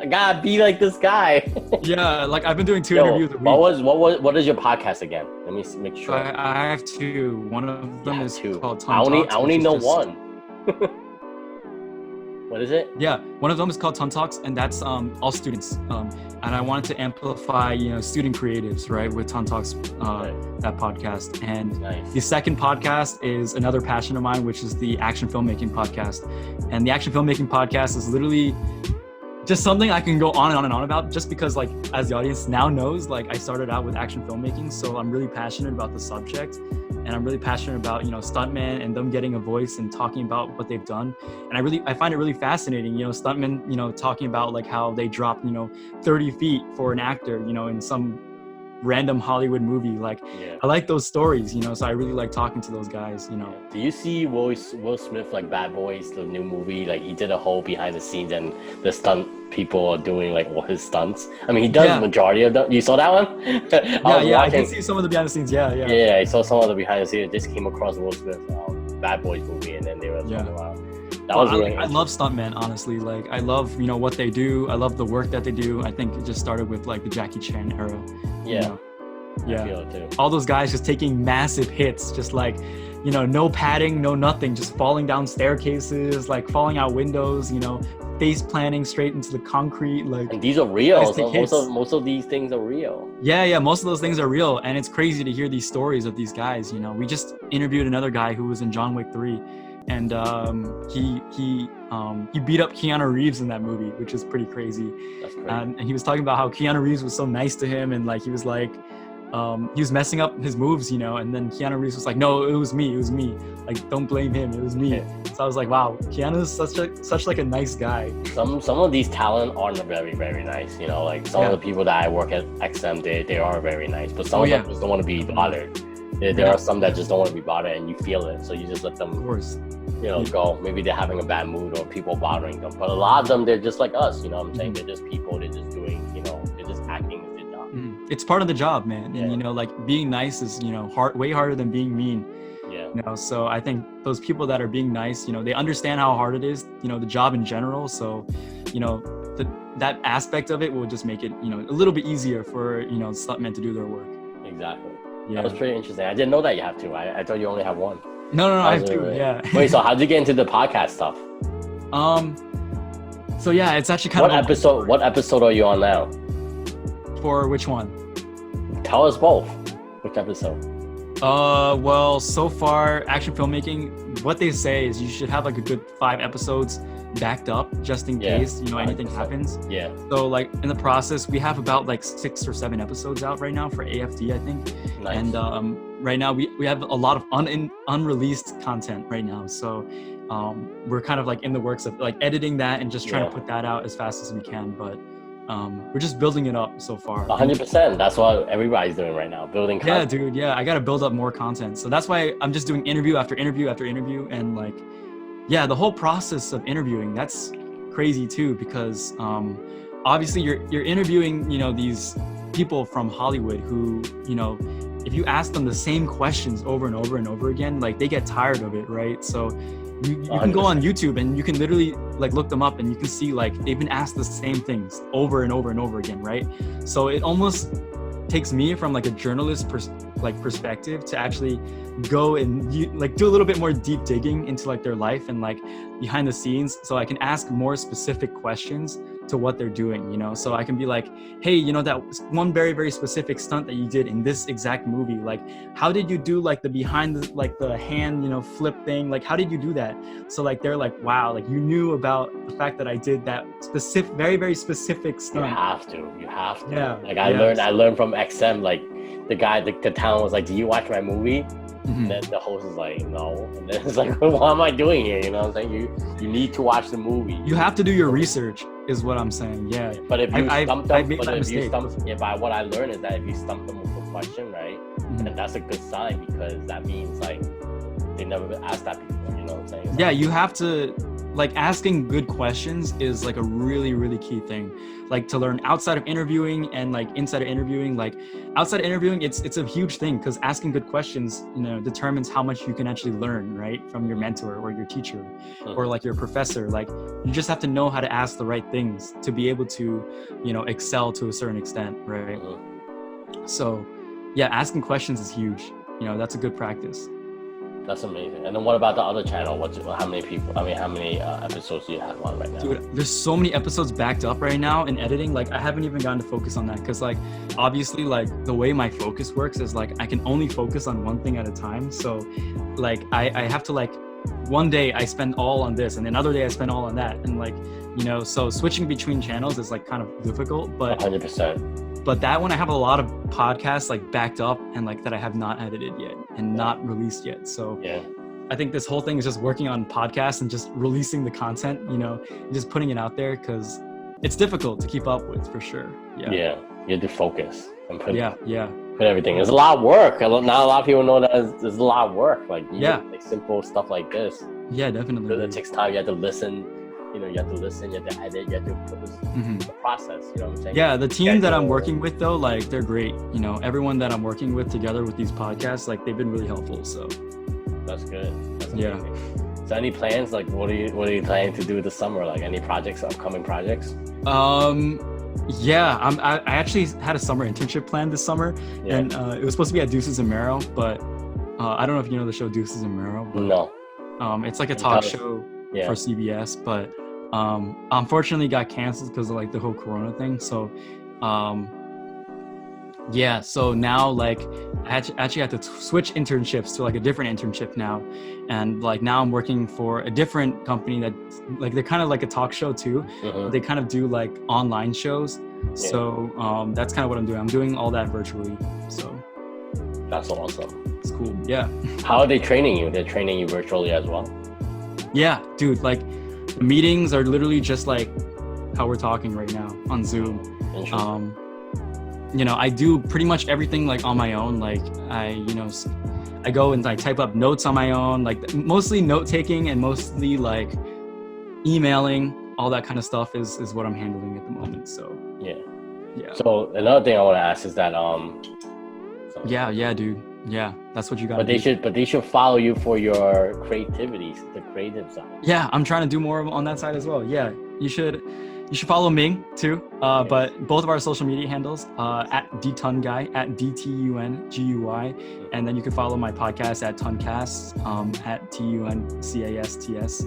Speaker 1: I gotta be like this guy.
Speaker 2: Yeah, like I've been doing two interviews a week.
Speaker 1: What is your podcast again? Let me make sure.
Speaker 2: I have two. One of them is called Tun Talks.
Speaker 1: I only know one. What is it?
Speaker 2: Yeah, one of them is called Tun Talks, and that's all students. And I wanted to amplify, student creatives, right, with Tun Talks, that podcast. And the second podcast is another passion of mine, which is the action filmmaking podcast. And the action filmmaking podcast is literally just something I can go on and on and on about, just because, like, as the audience now knows, like, I started out with action filmmaking, so I'm really passionate about the subject. And I'm really passionate about, stuntmen and them getting a voice and talking about what they've done. And I find it really fascinating, stuntmen, talking about like how they dropped, 30 feet for an actor, in some random Hollywood movie. Like, I like those stories, so I really like talking to those guys,
Speaker 1: Do you see Will Smith, like Bad Boys, the new movie? Like, he did a whole behind the scenes and the stunt people are doing like all his stunts. I mean, he does the majority of them. You saw that one?
Speaker 2: I did see some of the behind the scenes.
Speaker 1: Yeah, I saw some of the behind the scenes. Just came across Will Smith Bad Boys movie, and then they were talking about. I
Speaker 2: love stuntmen, honestly. Like, I love, what they do. I love the work that they do. I think it just started with like the Jackie Chan era.
Speaker 1: Yeah. I feel it too.
Speaker 2: All those guys just taking massive hits, just like, no padding, no nothing, just falling down staircases, like falling out windows, face planting straight into the concrete. Like,
Speaker 1: and these are real. So most of these things are real.
Speaker 2: Yeah, most of those things are real, and it's crazy to hear these stories of these guys. We just interviewed another guy who was in John Wick 3, and he beat up Keanu Reeves in that movie, which is pretty crazy.
Speaker 1: That's crazy.
Speaker 2: And he was talking about how Keanu Reeves was so nice to him, and like he was like, he was messing up his moves, and then Keanu Reeves was like, no, it was me, like, don't blame him, it was me. So I was like, wow, Keanu's such like a nice guy.
Speaker 1: Some of these talent aren't very, very nice, like some of the people that I work at XM, they are very nice, but some of them just don't want to be bothered. There are some that just don't want to be bothered, and you feel it, so you just let them,
Speaker 2: of course,
Speaker 1: go. Maybe they're having a bad mood or people bothering them, but a lot of them, they're just like us, what I'm saying? They're just people, they're just doing, they're just acting.
Speaker 2: It's part of the job, man. And like, being nice is way harder than being mean. So I think those people that are being nice, they understand how hard it is, the job in general. So that aspect of it will just make it a little bit easier for stuntmen to do their work. Exactly. That was pretty interesting. I didn't know that you have two. I thought you only have one. No, I have two.
Speaker 1: Wait, so how did you get into the podcast stuff?
Speaker 2: So yeah, it's actually kind of
Speaker 1: what episode are you on now?
Speaker 2: For which one?
Speaker 1: Tell us both. Which episode?
Speaker 2: Well, so far, action filmmaking, what they say is you should have like a good 5 episodes backed up just in case, anything happens. Yeah. So like in the process, we have about like 6 or 7 episodes out right now for AFD, I think. Nice. And right now we have a lot of unreleased content right now. So we're kind of like in the works of like editing that and just trying to put that out as fast as we can. But we're just building it up so far.
Speaker 1: 100%. That's what everybody's doing right now, building content.
Speaker 2: Yeah, dude. Yeah, I got to build up more content. So that's why I'm just doing interview after interview after interview. And like, the whole process of interviewing, that's crazy too, because obviously you're interviewing, these people from Hollywood who, if you ask them the same questions over and over and over again, like, they get tired of it, right? So you can go on YouTube and you can literally like look them up and you can see like they've been asked the same things over and over and over again, right? So it almost takes me from like a journalist perspective to actually go and do a little bit more deep digging into like their life and like behind the scenes, so I can ask more specific questions to what they're doing, you know. So I can be like, hey, you know, that one very, very specific stunt that you did in this exact movie, like how did you do like the behind the, like the hand, you know, flip thing, like how did you do that? So like they're like, wow, like you knew about the fact that I did that specific, very, very specific stunt.
Speaker 1: You have to
Speaker 2: Yeah,
Speaker 1: like I learned from XM, like the guy, the talent was like, do you watch my movie? And then the host is like, no. And then it's like, what am I doing here? You know what I'm saying? You need to watch the movie.
Speaker 2: You have to do your research, is what I'm saying. Yeah.
Speaker 1: But if you stump them, what I learned is that if you stump them with a question, right, then that's a good sign, because that means like they never asked that before. You know what I'm saying?
Speaker 2: Yeah, you have to, like, asking good questions is like a really, really key thing. Like to learn outside of interviewing and like inside of interviewing. Like outside of interviewing, it's a huge thing, because asking good questions, you know, determines how much you can actually learn, right, from your mentor or your teacher or like your professor. Like you just have to know how to ask the right things to be able to, you know, excel to a certain extent, right? So yeah, asking questions is huge. You know, that's a good practice.
Speaker 1: That's amazing. And then what about the other channel? How many episodes do you have on right now?
Speaker 2: Dude, there's so many episodes backed up right now in editing. Like I haven't even gotten to focus on that, because like obviously like the way my focus works is like I can only focus on one thing at a time. So like I have to, like, one day I spend all on this and another day I spend all on that, and like, you know, so switching between channels is like kind of difficult. But
Speaker 1: 100%.
Speaker 2: But that one, I have a lot of podcasts like backed up and like that I have not edited yet and not released yet. So
Speaker 1: yeah,
Speaker 2: I think this whole thing is just working on podcasts and just releasing the content, you know, and just putting it out there, because it's difficult to keep up with, for sure. Yeah,
Speaker 1: you have to focus and put everything. It's a lot of work. Not a lot of people know that there's a lot of work. Like like simple stuff like this.
Speaker 2: Yeah, definitely.
Speaker 1: It takes time. You have to listen. You know, you have to listen, you have to edit, you have to put this the process, you know what I'm saying?
Speaker 2: Yeah, the team that I'm working with though, like they're great. You know, everyone that I'm working with together with these podcasts, like they've been really helpful. So
Speaker 1: that's good. That's amazing. So any plans, like what are you planning to do this summer? Like any projects, upcoming projects?
Speaker 2: Yeah, I actually had a summer internship planned this summer, and it was supposed to be at Deuces and Marrow, but I don't know if you know the show Deuces and Marrow. But,
Speaker 1: no.
Speaker 2: It's like a talk show for CBS, but unfortunately got canceled because of like the whole Corona thing. So so now like I actually had to switch internships to like a different internship now, and like now I'm working for a different company that like they're kind of like a talk show too. They kind of do like online shows. So that's kind of what I'm doing. I'm doing all that virtually. So
Speaker 1: that's awesome.
Speaker 2: It's cool. Yeah.
Speaker 1: How are they training you? They're training you virtually as well?
Speaker 2: Yeah, dude, like the meetings are literally just like how we're talking right now on Zoom. You know, I do pretty much everything like on my own. Like I go and I type up notes on my own, like mostly note taking and mostly like emailing, all that kind of stuff is what I'm handling at the moment. So yeah.
Speaker 1: So another thing I want to ask is that
Speaker 2: yeah, dude. Yeah, that's what you got.
Speaker 1: But they should follow you for your creativity, the creative side.
Speaker 2: Yeah, I'm trying to do more on that side as well. Yeah, you should follow Ming too. But both of our social media handles at DTunGuy, at DTUNGUY, and then you can follow my podcast at Tuncasts, at TUNCASTS.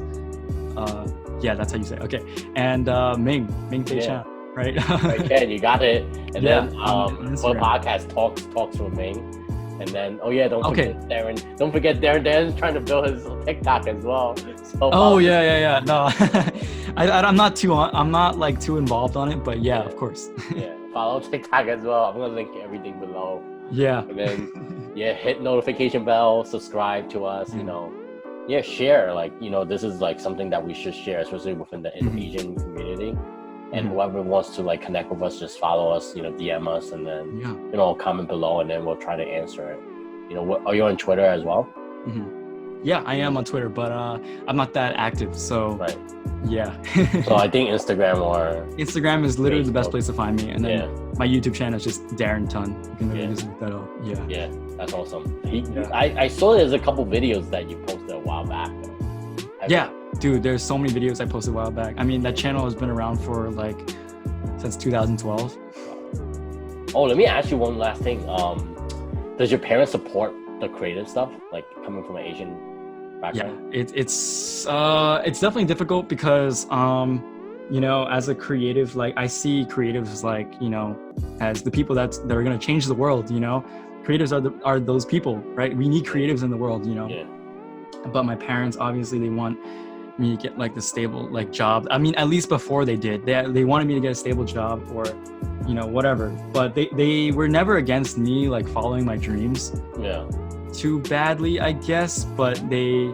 Speaker 2: Yeah, that's how you say it. Okay, and Ming Chan, right?
Speaker 1: Okay, you got it. And then for podcast talks with Ming. And then, don't forget Darren. Don't forget Darren's trying to build his TikTok as well. So
Speaker 2: No, I'm not too involved on it, but of course.
Speaker 1: Follow TikTok as well. I'm gonna link everything below.
Speaker 2: Yeah.
Speaker 1: And then, hit notification bell, subscribe to us. You know, share. Like, you know, this is like something that we should share, especially within the Asian community. And whoever wants to like connect with us, just follow us, you know, DM us, and then, you know, comment below, and then we'll try to answer it. You know, are you on Twitter as well?
Speaker 2: Yeah, I am on Twitter, but I'm not that active. So, yeah.
Speaker 1: So I think Instagram
Speaker 2: is literally the best place to find me. And then my YouTube channel is just Darren Tun. You can literally just look that up.
Speaker 1: Yeah, that's awesome. I saw there's a couple videos that you posted a while back.
Speaker 2: Dude, there's so many videos I posted a while back. I mean, that channel has been around for like since 2012.
Speaker 1: Oh, let me ask you one last thing. Does your parents support the creative stuff, like coming from an Asian background?
Speaker 2: Yeah, it's definitely difficult because as a creative, like I see creatives like as the people that are gonna change the world. Creatives are those people, right? We need creatives in the world.
Speaker 1: Yeah.
Speaker 2: But my parents, obviously, they want me to get like the stable like job. I mean, at least before they did, they wanted me to get a stable job or whatever. But they were never against me like following my dreams.
Speaker 1: Yeah.
Speaker 2: Too badly, I guess. But they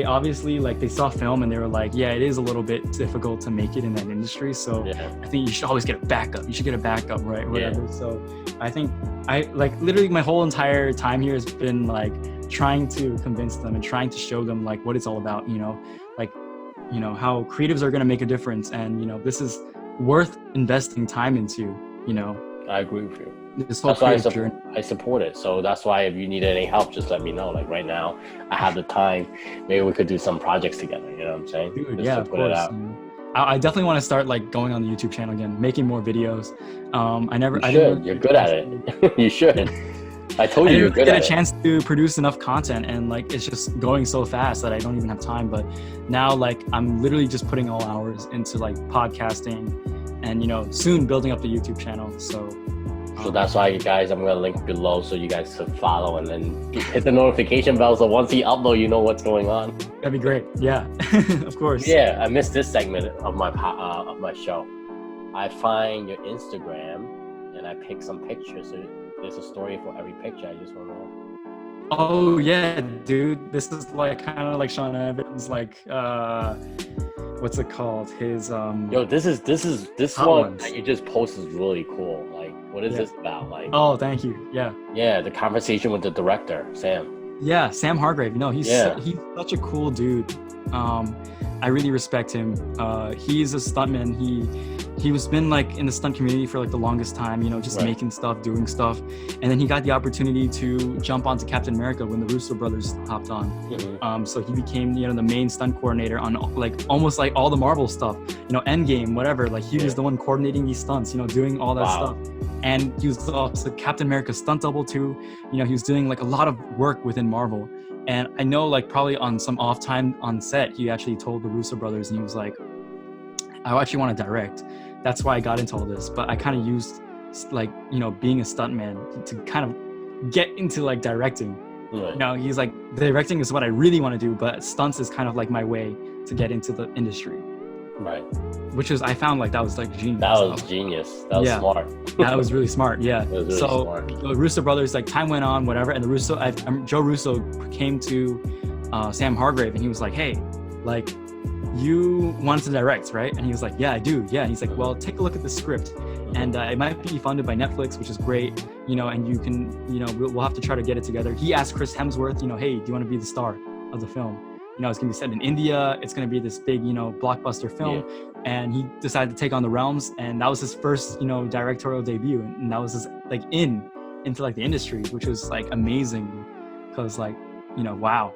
Speaker 2: obviously like they saw film and they were like, yeah, it is a little bit difficult to make it in that industry. So
Speaker 1: Yeah.
Speaker 2: I think you should always get a backup. You should get a backup, right? Whatever.
Speaker 1: Yeah.
Speaker 2: So I think I like literally my whole entire time here has been like trying to convince them and trying to show them like what it's all about, how creatives are going to make a difference. And, this is worth investing time into,
Speaker 1: I agree with you.
Speaker 2: this whole
Speaker 1: That's why
Speaker 2: creative journey.
Speaker 1: I support it. So that's why if you need any help, just let me know. Like right now, I have the time. Maybe we could do some projects together. You know what I'm saying?
Speaker 2: Dude,
Speaker 1: Just
Speaker 2: yeah,
Speaker 1: to
Speaker 2: of
Speaker 1: put it
Speaker 2: course.
Speaker 1: out.
Speaker 2: I definitely want to start like going on the YouTube channel again, making more videos.
Speaker 1: You're good at it. You should. I told you you're good
Speaker 2: get
Speaker 1: at
Speaker 2: a chance to produce enough content, and like it's just going so fast that I don't even have time. But now like I'm literally just putting all hours into like podcasting and soon building up the YouTube channel. So
Speaker 1: that's why, you guys, I'm gonna link below so you guys can follow and then hit the notification bell so once you upload, you know what's going on.
Speaker 2: That'd be great. Yeah, of course.
Speaker 1: Yeah, I missed this segment of my show. I find your Instagram and I pick some pictures. So there's a story for every picture. I just want to know.
Speaker 2: Oh yeah, dude. This is like kind of like Sean Evans, like what's it called? His
Speaker 1: Yo, this
Speaker 2: Hot
Speaker 1: one
Speaker 2: Ones.
Speaker 1: that you just posted is really cool. Like, what is this about? Like,
Speaker 2: Oh, thank you. Yeah,
Speaker 1: the conversation with the director, Sam.
Speaker 2: yeah. Sam Hargrave. He's
Speaker 1: Yeah.
Speaker 2: he's such a cool dude. I really respect him. He's a stuntman. He was been like in the stunt community for like the longest time, just
Speaker 1: Right.
Speaker 2: making stuff, doing stuff. And then he got the opportunity to jump onto Captain America when the Russo brothers hopped on.
Speaker 1: Mhm.
Speaker 2: So he became, the main stunt coordinator on like almost like all the Marvel stuff, Endgame, whatever. Like he was
Speaker 1: Yeah.
Speaker 2: the one coordinating these stunts, doing all that
Speaker 1: Wow.
Speaker 2: stuff. And he was also Captain America's stunt double too. He was doing like a lot of work within Marvel. And I know like probably on some off time on set, he actually told the Russo brothers and he was like, I actually want to direct. That's why I got into all this. But I kind of used like, being a stuntman to kind of get into like directing.
Speaker 1: Right.
Speaker 2: He's like, directing is what I really want to do, but stunts is kind of like my way to get into the industry.
Speaker 1: Right.
Speaker 2: Which is, I found like that was like genius.
Speaker 1: That was genius. That was
Speaker 2: Yeah.
Speaker 1: smart.
Speaker 2: That was really smart. Yeah.
Speaker 1: That was really
Speaker 2: So
Speaker 1: smart.
Speaker 2: the Russo brothers, like time went on, whatever. And the Joe Russo came to Sam Hargrave and he was like, hey, like you wanted to direct, right? And he was like, yeah, I do. Yeah. And he's like, well, take a look at the script. And it might be funded by Netflix, which is great, and you can, we'll have to try to get it together. He asked Chris Hemsworth, hey, do you want to be the star of the film? It's going to be set in India. It's going to be this big, blockbuster film.
Speaker 1: Yeah.
Speaker 2: And he decided to take on The Realms. And that was his first, directorial debut. And that was his, like, into like the industry, which was like amazing because like, wow,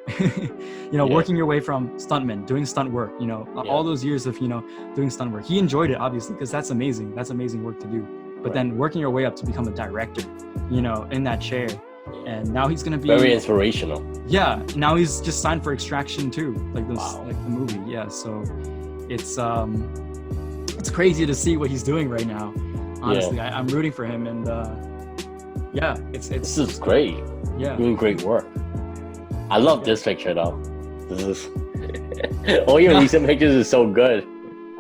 Speaker 2: working your way from stuntman, doing stunt work, all those years of, doing stunt work. He enjoyed it, obviously, because that's amazing. That's amazing work to do. But then working your way up to become a director, in that chair. And now he's going to be
Speaker 1: Very inspirational.
Speaker 2: Yeah. Now he's just signed for Extraction too. Like this,
Speaker 1: Wow.
Speaker 2: like the movie. Yeah. So it's crazy to see what he's doing right now. Honestly, I'm rooting for him. And it's
Speaker 1: This is great.
Speaker 2: yeah.
Speaker 1: Doing great work. I love this picture though. This is all your recent pictures is so good.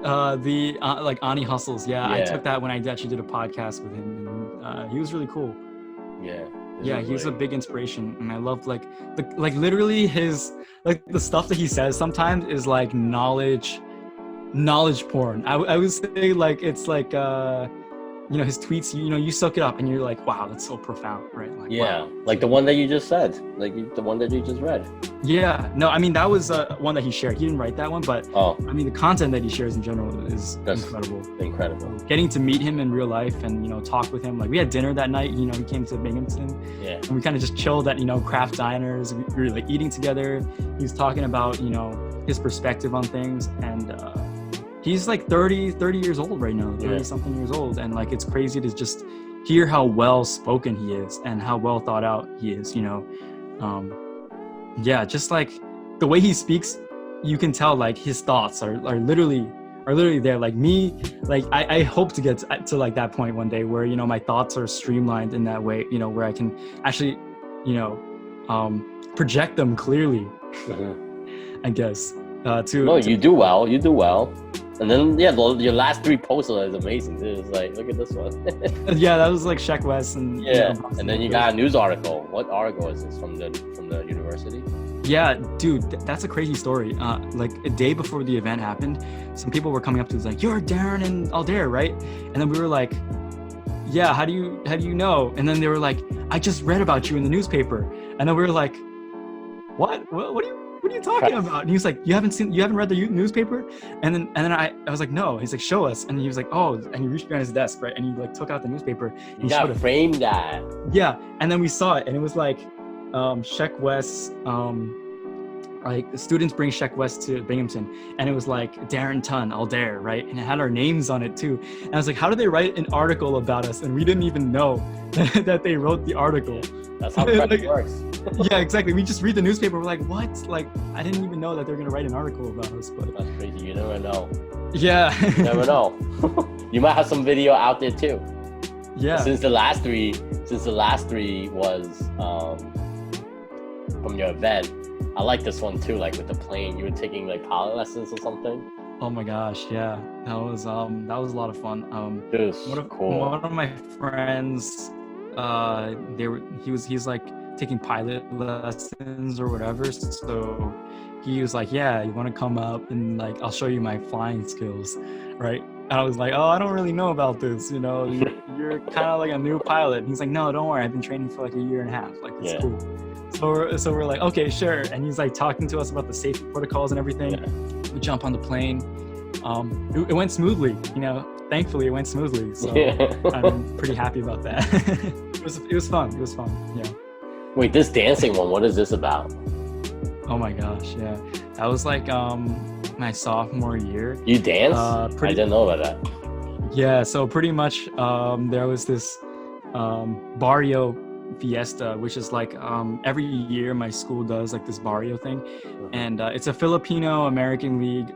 Speaker 2: Like Ani Hustles. Yeah, I
Speaker 1: Yeah.
Speaker 2: took that when I actually did a podcast with him, and he was really cool.
Speaker 1: Yeah.
Speaker 2: Yeah, he's a big inspiration, and I love like literally his like the stuff that he says sometimes is like knowledge porn. I would say like it's like his tweets, you soak it up and you're like, wow, that's so profound, right? Like,
Speaker 1: Yeah,
Speaker 2: wow.
Speaker 1: like the one that you just said, like the one that you just read.
Speaker 2: Yeah, no, I mean that was one that he shared. He didn't write that one, but I mean the content that he shares in general is incredible.
Speaker 1: Incredible.
Speaker 2: Getting to meet him in real life and talk with him, like we had dinner that night. He came to Binghamton,
Speaker 1: Yeah.
Speaker 2: and we kind of just chilled at craft diners. We were like eating together. He was talking about his perspective on things, and He's like 30 years old right now, 30 something years old. And like, it's crazy to just hear how well spoken he is and how well thought out he is, you know? Just like the way he speaks, you can tell like his thoughts are literally there. Like me, like I hope to get to like that point one day where, you know, my thoughts are streamlined in that way, you know, where I can actually, you know, project them clearly, I guess.
Speaker 1: You do well. And then your last 3 posts is amazing. It's like, look at this one.
Speaker 2: Yeah, that was like Sheck West and
Speaker 1: and then you got a news article. What article is this from the university?
Speaker 2: Yeah, dude, that's a crazy story. Like a day before the event happened, some people were coming up to us like, "You're Darren and Aldair, right?" And then we were like, "Yeah, how do you know?" And then they were like, "I just read about you in the newspaper." And then we were like, "What are you talking about?" And he was like, you haven't read the newspaper? And then I was like, "No." He's like, "Show us." And he was like, "Oh," and he reached behind his desk, right? And he like took out the newspaper. And
Speaker 1: you gotta frame that.
Speaker 2: Yeah, and then we saw it, and it was like Sheck West, like the students bring Sheck West to Binghamton, and it was like Darren Tun, Aldair, right? And it had our names on it too. And I was like, how did they write an article about us? And we didn't even know that they wrote the article.
Speaker 1: That's how press works.
Speaker 2: Yeah, exactly. We just read the newspaper. We're like, what? Like, I didn't even know that they're gonna write an article about us. But
Speaker 1: that's crazy. You never know.
Speaker 2: Yeah.
Speaker 1: You never know. You might have some video out there too.
Speaker 2: Yeah.
Speaker 1: Since the last three was from your event, I like this one too. Like with the plane, you were taking like pilot lessons or something.
Speaker 2: Oh my gosh, yeah, that was a lot of fun.
Speaker 1: Cool.
Speaker 2: One of my friends, he's like taking pilot lessons or whatever. So he was like, "Yeah, you want to come up and like I'll show you my flying skills, right?" And I was like, "Oh, I don't really know about this, you know. You're kind of like a new pilot." And he's like, "No, don't worry. I've been training for like a year and a half. Like it's cool." So we're like, "Okay, sure." And he's like talking to us about the safety protocols and everything. Yeah. We jump on the plane. It went smoothly, you know. Thankfully, it went smoothly. So I'm pretty happy about that. It was fun. It was fun. Yeah.
Speaker 1: Wait, this dancing one, what is this about?
Speaker 2: Oh my gosh, yeah. That was like my sophomore year.
Speaker 1: You dance? I didn't know about that.
Speaker 2: Yeah, so pretty much there was this barrio fiesta, which is like every year my school does like this barrio thing, and it's a Filipino American League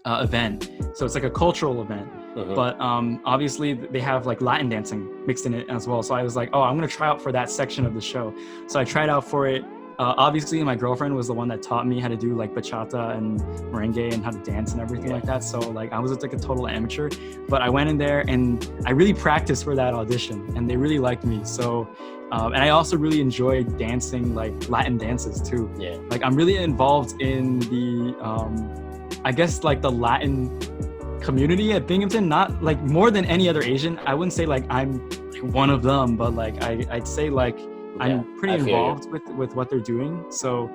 Speaker 2: event, so it's like a cultural event. But obviously they have like Latin dancing mixed in it as well. So I was like, oh, I'm gonna try out for that section of the show. So I tried out for it. Obviously my girlfriend was the one that taught me how to do like bachata and merengue and how to dance and everything like that. So like I was like a total amateur, but I went in there and I really practiced for that audition, and they really liked me. So and I also really enjoyed dancing like Latin dances too. Yeah. Like I'm really involved in the I guess like the Latin community at Binghamton, not like more than any other Asian. I wouldn't say like I'm one of them, but like I'd say like I'm pretty involved with what they're doing. So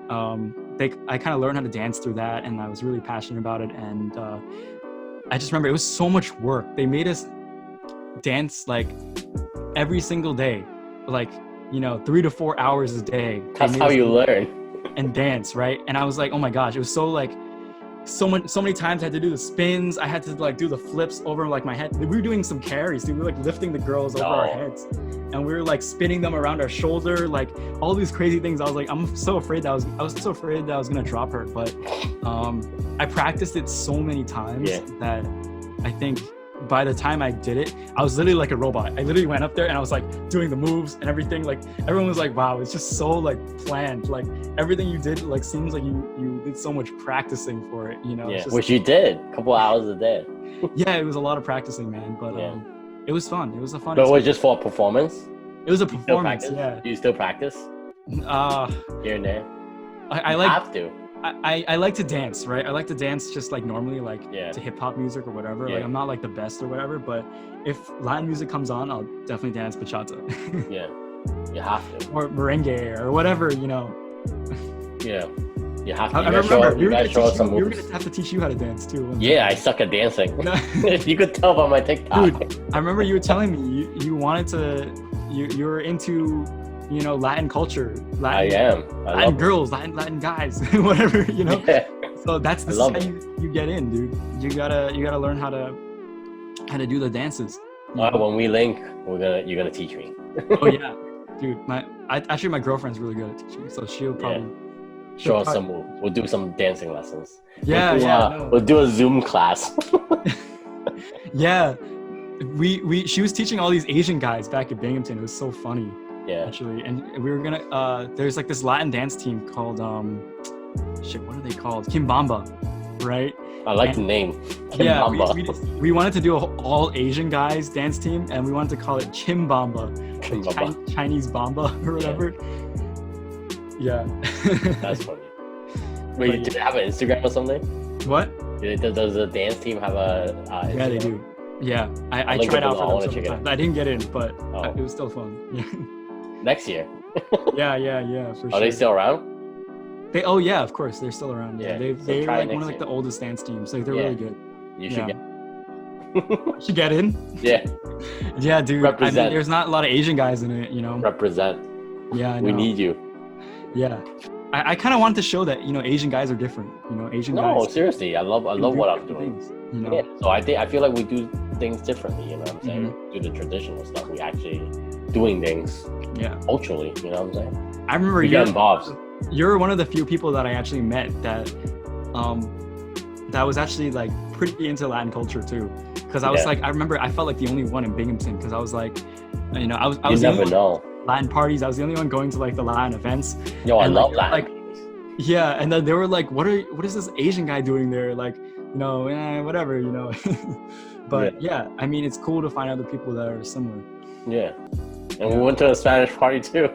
Speaker 2: I kind of learned how to dance through that, and I was really passionate about it. And I just remember it was so much work. They made us dance like every single day, like 3 to 4 hours a day.
Speaker 1: That's how you learn.
Speaker 2: And dance, right? And I was like, oh my gosh, it was so like so many times I had to do the spins. I had to like do the flips over like my head. We were doing some carries, dude. We were like lifting the girls over our heads, and we were like spinning them around our shoulder, like all these crazy things. I was like, I was so afraid that I was gonna drop her, but I practiced it so many times that I think by the time I did it, I was literally like a robot. I literally went up there and I was like doing the moves and everything. Like everyone was like, wow, it's just so like planned. Like everything you did like seems like you did so much practicing for it,
Speaker 1: Yeah, which you did a couple hours a day.
Speaker 2: Yeah, it was a lot of practicing, man. But it was fun. It was a fun.
Speaker 1: But it was just for a performance?
Speaker 2: It was a performance. Yeah.
Speaker 1: Do you still practice? Here and there.
Speaker 2: I
Speaker 1: like. Have to.
Speaker 2: I like to dance, right? I like to dance just like normally, like to hip hop music or whatever. Like I'm not like the best or whatever, but if Latin music comes on, I'll definitely dance bachata.
Speaker 1: Yeah, you have to.
Speaker 2: Or merengue or whatever,
Speaker 1: Yeah, you have to.
Speaker 2: I remember we were gonna have to teach you how to dance too.
Speaker 1: Yeah, I suck at dancing. You could tell by my TikTok.
Speaker 2: Dude, I remember you were telling me you wanted to. You were into. Latin culture. Latin
Speaker 1: I am.
Speaker 2: Latin girls, Latin guys, whatever,
Speaker 1: Yeah.
Speaker 2: So this is
Speaker 1: love
Speaker 2: how
Speaker 1: it.
Speaker 2: you get in, dude. You gotta learn how to do the dances.
Speaker 1: All right, when we link, you're gonna teach me.
Speaker 2: Oh yeah, dude. Actually my girlfriend's really good at teaching, so she'll probably
Speaker 1: Show us some move. We'll do some dancing lessons.
Speaker 2: Yeah, no.
Speaker 1: We'll do a Zoom class.
Speaker 2: Yeah, she was teaching all these Asian guys back at Binghamton. It was so funny.
Speaker 1: Yeah.
Speaker 2: Actually, and we were gonna there's like this Latin dance team called what are they called? Kimbamba, right?
Speaker 1: I like the name.
Speaker 2: Yeah,
Speaker 1: Kimbamba.
Speaker 2: we wanted to do an all Asian guys dance team, and we wanted to call it Chimbamba,
Speaker 1: Kimbamba.
Speaker 2: Chinese Bamba or whatever. Yeah.
Speaker 1: That's funny. Wait, do they have an Instagram or something?
Speaker 2: What?
Speaker 1: Does the dance team have a Instagram?
Speaker 2: Yeah, they do. Yeah, I tried out for them sometimes. I didn't get in, but it was still fun.
Speaker 1: Next year.
Speaker 2: Yeah, for sure.
Speaker 1: Are they still around?
Speaker 2: Yeah, of course, they're still around. Yeah, they're like one of like
Speaker 1: year.
Speaker 2: the oldest dance teams. Like they're really good.
Speaker 1: You should get.
Speaker 2: Should get in.
Speaker 1: Yeah.
Speaker 2: Yeah, dude.
Speaker 1: Represent.
Speaker 2: I mean, there's not a lot of Asian guys in it, you know.
Speaker 1: Represent.
Speaker 2: Yeah, I know.
Speaker 1: We need you.
Speaker 2: Yeah, I kind of wanted to show that Asian guys are different. Asian guys.
Speaker 1: No, seriously, I love what I'm doing.
Speaker 2: Things,
Speaker 1: Yeah, so I feel like we do things differently. You know what I'm saying?
Speaker 2: Mm-hmm.
Speaker 1: Do the traditional stuff. We actually doing things.
Speaker 2: Yeah.
Speaker 1: Culturally, you know what I'm saying?
Speaker 2: I remember you're one of the few people that I actually met that was actually like pretty into Latin culture too. Because I was like, I remember I felt like the only one in Binghamton because I was like, I was
Speaker 1: you never know.
Speaker 2: Latin parties. I was the only one going to like the Latin events.
Speaker 1: Yo, I love Latin.
Speaker 2: Like, yeah, and then they were like, "What is this Asian guy doing there?" Like, whatever, But yeah, I mean, it's cool to find other people that are similar.
Speaker 1: Yeah, and we went to a Spanish party too.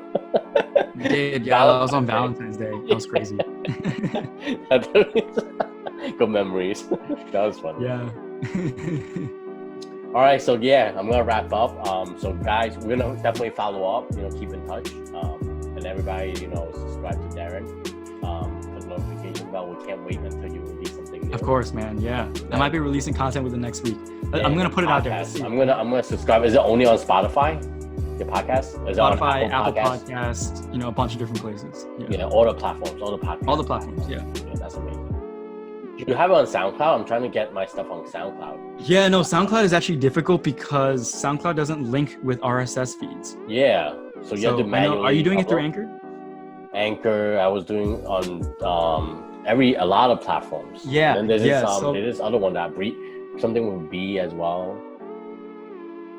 Speaker 2: We did, yeah. That was on Valentine's Day. That was crazy.
Speaker 1: Good memories. That was fun.
Speaker 2: Yeah.
Speaker 1: All right, so yeah, I'm gonna wrap up. So guys, we're gonna definitely follow up. Keep in touch. And everybody, subscribe to Darren. For the notification bell. We can't wait until you release something new.
Speaker 2: Of course, man. Yeah, I might be releasing content within next week. I'm gonna put it out there.
Speaker 1: I'm gonna subscribe. Is it only on Spotify? Your podcast? Is
Speaker 2: Spotify,
Speaker 1: it on
Speaker 2: Apple Podcasts, a bunch of different places.
Speaker 1: Yeah, all the platforms, all the podcasts.
Speaker 2: All the platforms, yeah.
Speaker 1: That's amazing. Do you have it on SoundCloud? I'm trying to get my stuff on SoundCloud.
Speaker 2: Yeah, no, SoundCloud is actually difficult because SoundCloud doesn't link with RSS feeds.
Speaker 1: Yeah, so you have to manually.
Speaker 2: Are you doing it through Anchor?
Speaker 1: Anchor, I was doing on a lot of platforms.
Speaker 2: Yeah,
Speaker 1: and there's this other one that something with B as well.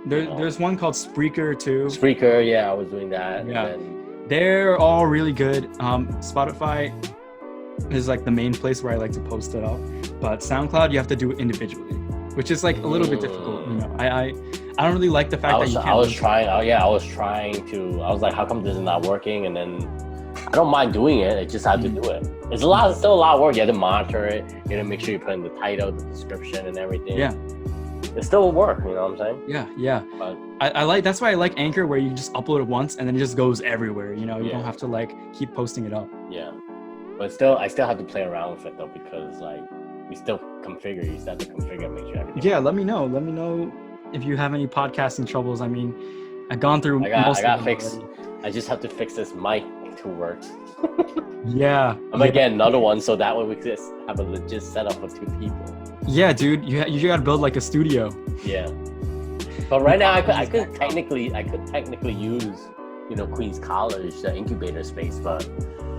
Speaker 2: There's one called Spreaker too.
Speaker 1: Spreaker, yeah, I was doing that.
Speaker 2: Yeah,
Speaker 1: and
Speaker 2: they're all really good. Spotify is like the main place where I like to post it up, but SoundCloud you have to do it individually, which is like a little bit difficult. I don't really like the fact that you can't. I was trying
Speaker 1: to. I was like, how come this is not working? And then I don't mind doing it. I just have to do it. It's still a lot of work. You have to monitor it. You have to make sure you put in the title, the description, and everything.
Speaker 2: Yeah.
Speaker 1: It's still work, you know what I'm saying?
Speaker 2: Yeah. But that's why I like Anchor, where you just upload it once and then it just goes everywhere. You don't have to like keep posting it up.
Speaker 1: Yeah. But I still have to play around with it though, because like you still have to configure, make sure everything.
Speaker 2: Yeah, let me know if you have any podcasting troubles. I mean, I've gone through
Speaker 1: I got fixed. I just have to fix this mic to work.
Speaker 2: Yeah.
Speaker 1: I'm gonna get another one so that way we could have a legit setup for 2 people.
Speaker 2: Yeah, dude, you gotta build like a studio.
Speaker 1: Yeah. But right now I could technically use, Queens College, the incubator space, but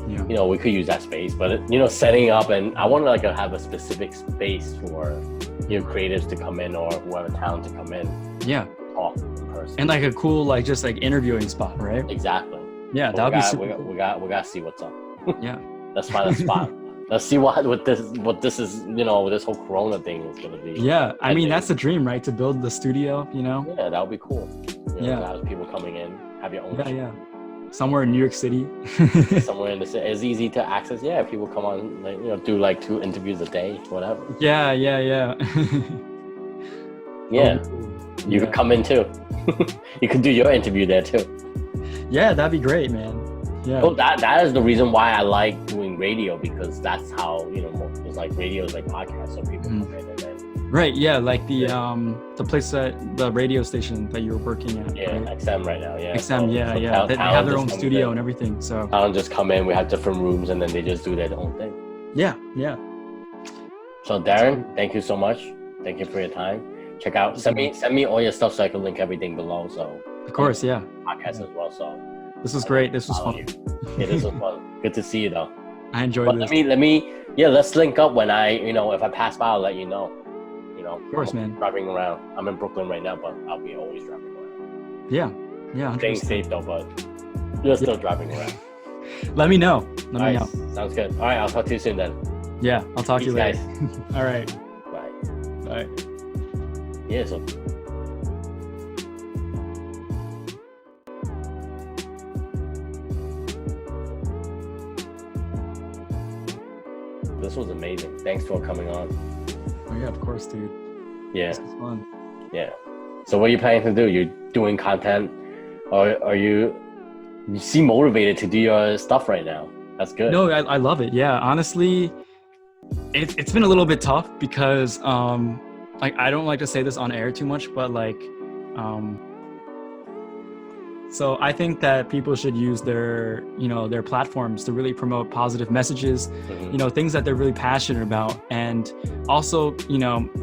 Speaker 1: we could use that space. But setting up, and I want to like have a specific space for creatives to come in or whoever talent to come in.
Speaker 2: Yeah.
Speaker 1: Talk in person.
Speaker 2: And like a cool just like interviewing spot, right?
Speaker 1: Exactly.
Speaker 2: Yeah, that would be super cool.
Speaker 1: We gotta see what's up.
Speaker 2: Yeah.
Speaker 1: Let's find a spot. Let's see what this is, this whole Corona thing is gonna be.
Speaker 2: Yeah, I mean that's the dream, right? To build the studio,
Speaker 1: Yeah, that would be cool.
Speaker 2: Yeah.
Speaker 1: Have people coming in, have your own.
Speaker 2: Yeah. Somewhere in New York City.
Speaker 1: Somewhere in the city, it's easy to access. Yeah, people come on, do like 2 interviews a day, whatever.
Speaker 2: Yeah.
Speaker 1: Yeah. You could come in too. You could do your interview there too.
Speaker 2: Yeah, that'd be great, man. Yeah.
Speaker 1: So that is the reason why I like doing radio, because that's how it's like radio is like podcast, so people come in and then.
Speaker 2: Right. Yeah, like the place the radio station that you're working at.
Speaker 1: Yeah, right? XM right now. Yeah.
Speaker 2: XM. Yeah. They have their own studio and everything. So.
Speaker 1: Talent just come in. We have different rooms, and then they just do their own thing.
Speaker 2: Yeah.
Speaker 1: So Darren, thank you so much. Thank you for your time. Check out, send me all your stuff so I can link everything below. So
Speaker 2: of course, yeah.
Speaker 1: Podcast as well. So
Speaker 2: this was great. This was fun.
Speaker 1: Yeah, this was fun. Good to see you though.
Speaker 2: I enjoyed this.
Speaker 1: Let's link up when if I pass by, I'll let you know.
Speaker 2: Of course, man.
Speaker 1: Driving around. I'm in Brooklyn right now, but I'll be always driving around.
Speaker 2: Yeah. 100%.
Speaker 1: Staying safe though, but you're still driving around.
Speaker 2: Let me know. Let me know.
Speaker 1: Sounds good. All right, I'll talk to you soon then.
Speaker 2: Yeah, I'll talk to you later.
Speaker 1: Guys.
Speaker 2: All right.
Speaker 1: Bye.
Speaker 2: Bye.
Speaker 1: Yeah, so this was amazing. Thanks for coming on.
Speaker 2: Oh yeah, of course, dude.
Speaker 1: Yeah.
Speaker 2: This is fun.
Speaker 1: Yeah. So what are you planning to do? You're doing content, or are you seem motivated to do your stuff right now? That's good.
Speaker 2: No, I love it. Yeah, honestly, it's been a little bit tough because I don't like to say this on air too much, but so I think that people should use their platforms to really promote positive messages, things that they're really passionate about. And also,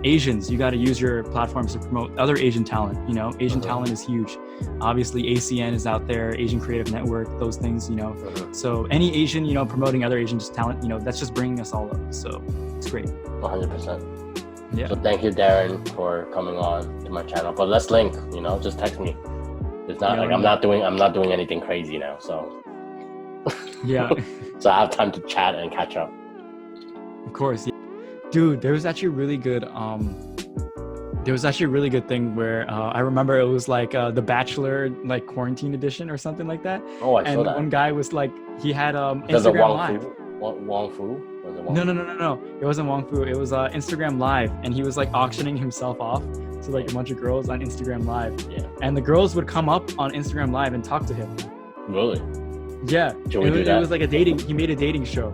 Speaker 2: Asians, you got to use your platforms to promote other Asian talent. Asian talent is huge. Obviously, ACN is out there, Asian Creative Network, those things, So any Asian, promoting other Asian talent, that's just bringing us all up. So it's great.
Speaker 1: 100%.
Speaker 2: Yeah.
Speaker 1: So thank you, Darren, for coming on to my channel. But let's link, just text me. It's not I'm not doing anything crazy now, so
Speaker 2: yeah.
Speaker 1: So I have time to chat and catch up.
Speaker 2: Of course, yeah. Dude. There was actually a really good thing where I remember it was like the Bachelor quarantine edition or something like that.
Speaker 1: Oh, I saw that.
Speaker 2: And one guy was he had Instagram Live.
Speaker 1: Wong Fu? Was it
Speaker 2: Wong No. It wasn't Wong Fu. It was Instagram Live, and he was auctioning himself off to a bunch of girls on Instagram Live.
Speaker 1: Yeah.
Speaker 2: And the girls would come up on Instagram Live and talk to him.
Speaker 1: Really?
Speaker 2: Yeah.
Speaker 1: Should we do that?
Speaker 2: It was like he made a dating show.